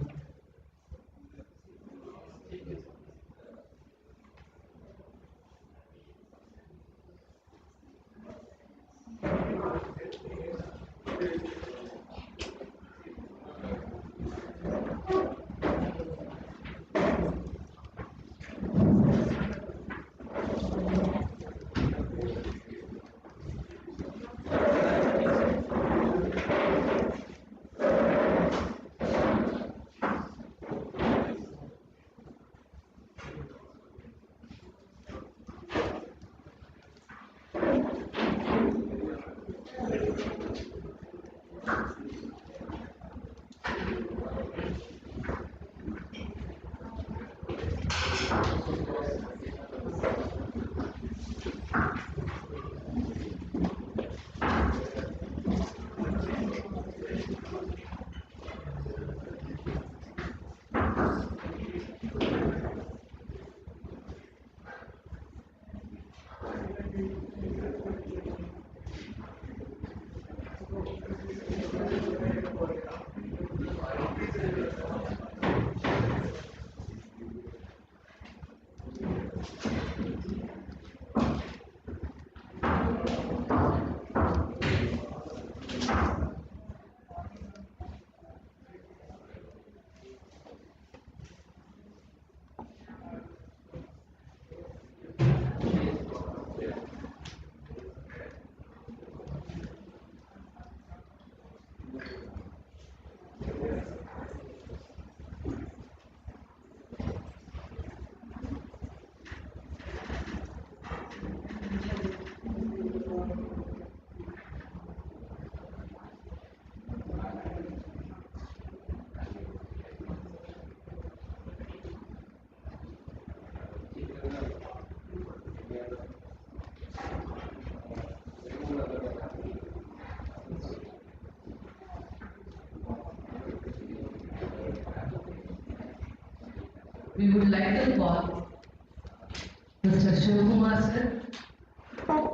we would like to call Mr. Shivkumar sir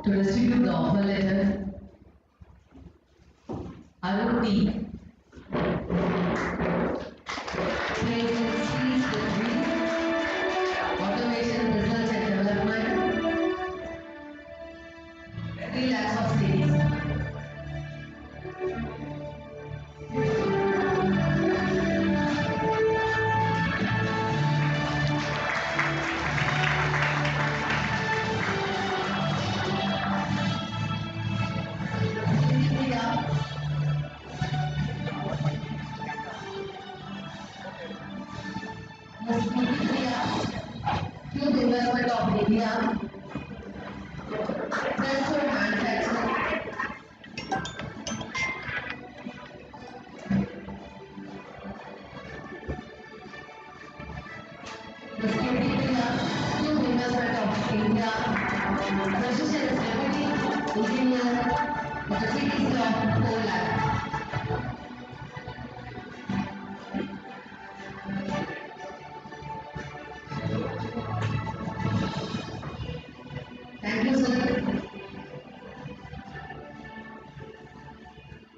to distribute the offer letter. Our team automation, research and development, 3 lakhs of series. Youth Investment of India, Westwood Manufacturing, Youth Investment of India, Precision Deputy Engineer with the CTC of 4 lakh. Thank you, sir.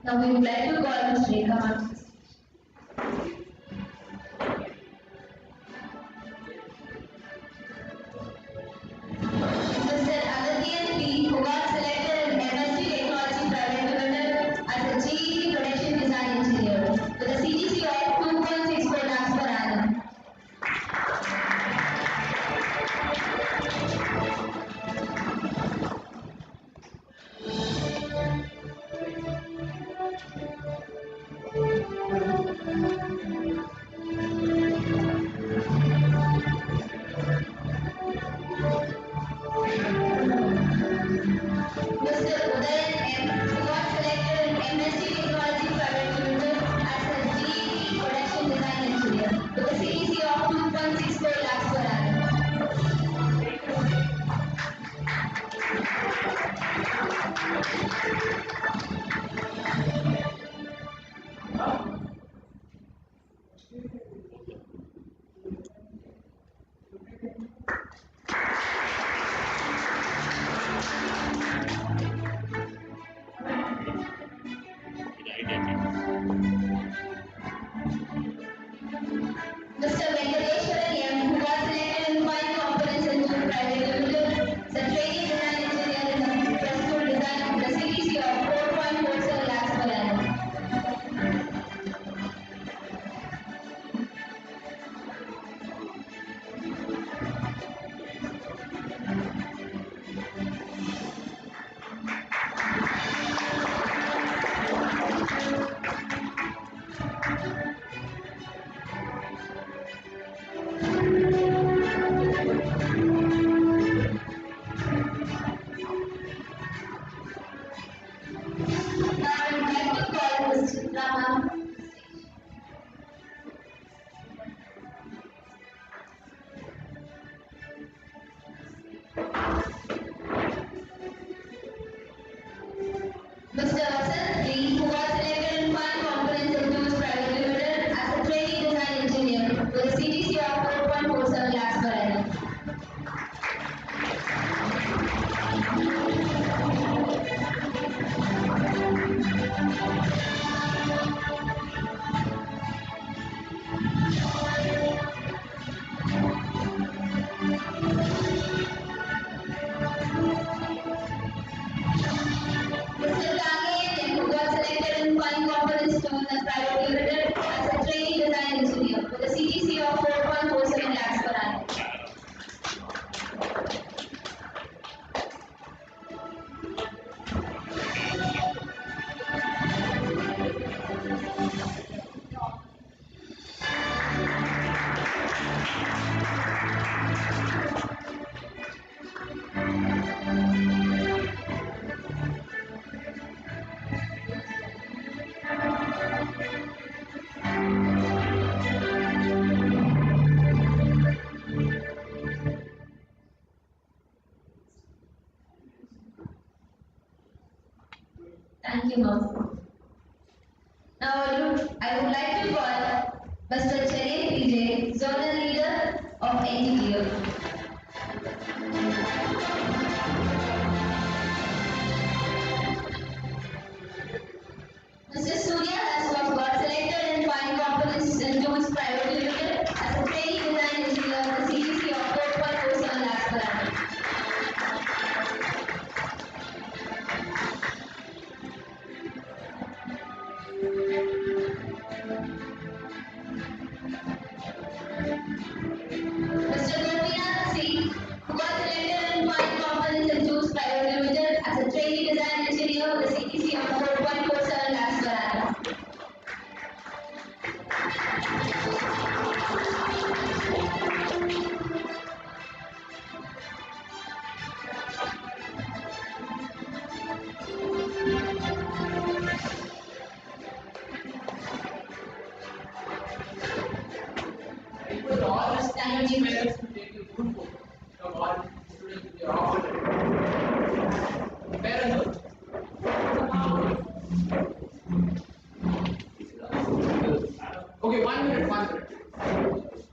Now we would like to call Ms. Rekha. Mr. Agathian P, who got selected in MSc Technology Private Limited as a GE Production Design Engineer with a CTC of 2.64 lakhs per annum. Mr. Udayan M, who got selected in MSc Technology Private Limited as a GE Production Design Engineer with a CTC of 2.64 lakhs per annum. Mr. Venkateshwaran M, who got selected in Fine Components Institute Private Limited as a trainee design engineer in the Westwood Design with a CTC of 4.47 lakhs per annum. Now I would like to call Mr. Rama. Mr. Vasant D, who got selected in Fine Components Institute Private Limited as a trainee design engineer with a CTC of 4.47 lakhs per annum. Mr. Tange, who got selected in Fine Components Institute Private Limited as a trainee design engineer with a CTC of 4.47 lakhs per annum. Thank you, ma'am. Now I would like to call Mr. Cherry PJ, Zonal Leader of Nttf. Mr. Surya got selected in fine components includes private limited as a trainee design engineer with a CTC of 4.47 lakhs per annum. Mr. Gopinath C, who got selected in fine components includes private limited as a trainee design engineer with a CTC of 4.47 lakhs per annum. With all the students, parents will take a good book from all students they are offered. Parents. Okay, 1 minute, 1 minute.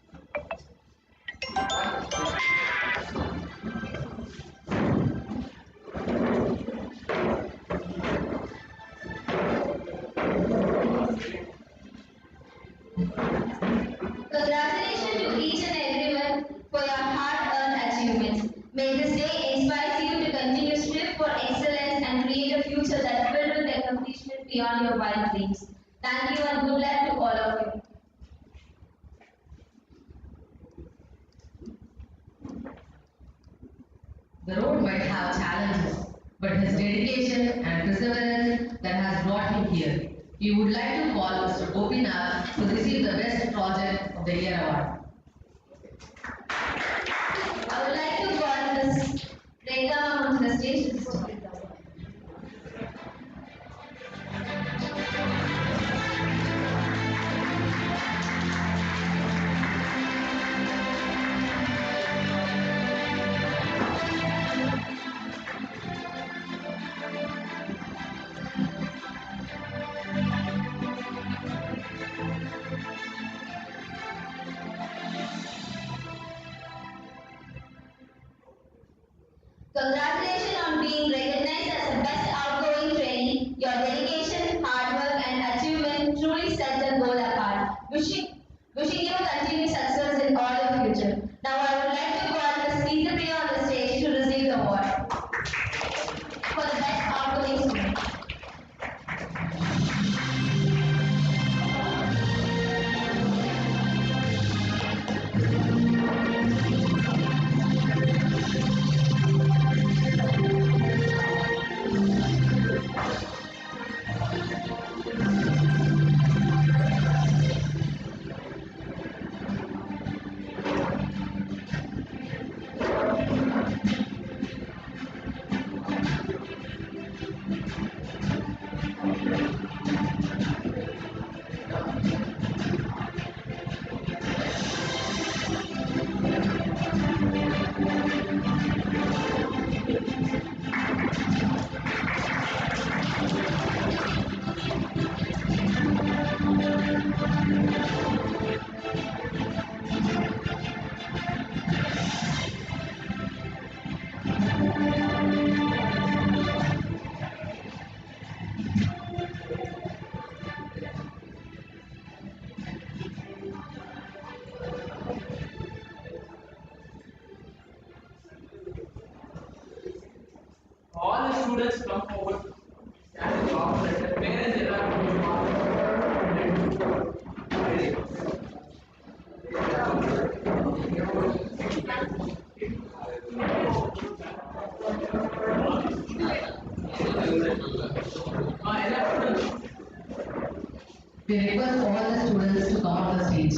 Congratulations to each and everyone for your hard-earned achievements. May this day inspire you to continue strive for excellence and create a future that's filled with accomplishment beyond your wild dreams. Thank you and good luck to all of you. The road might have challenges, but his dedication and perseverance that has brought him here. We would like to call Mr. Gopinath to receive the Best Project of the Year award. I would like to call Ms. Rekha onto the stage. Congratulations on being recognized as the best outgoing trainee. Your dedication, hard work, and achievement truly set the goal apart. Wishing you continued success in all your future. Now I would like to call Ms. Nttf on the stage to receive the award for the best outgoing student. All the students come forward and the offer letter. Parents they are going We request all the students to come on the stage.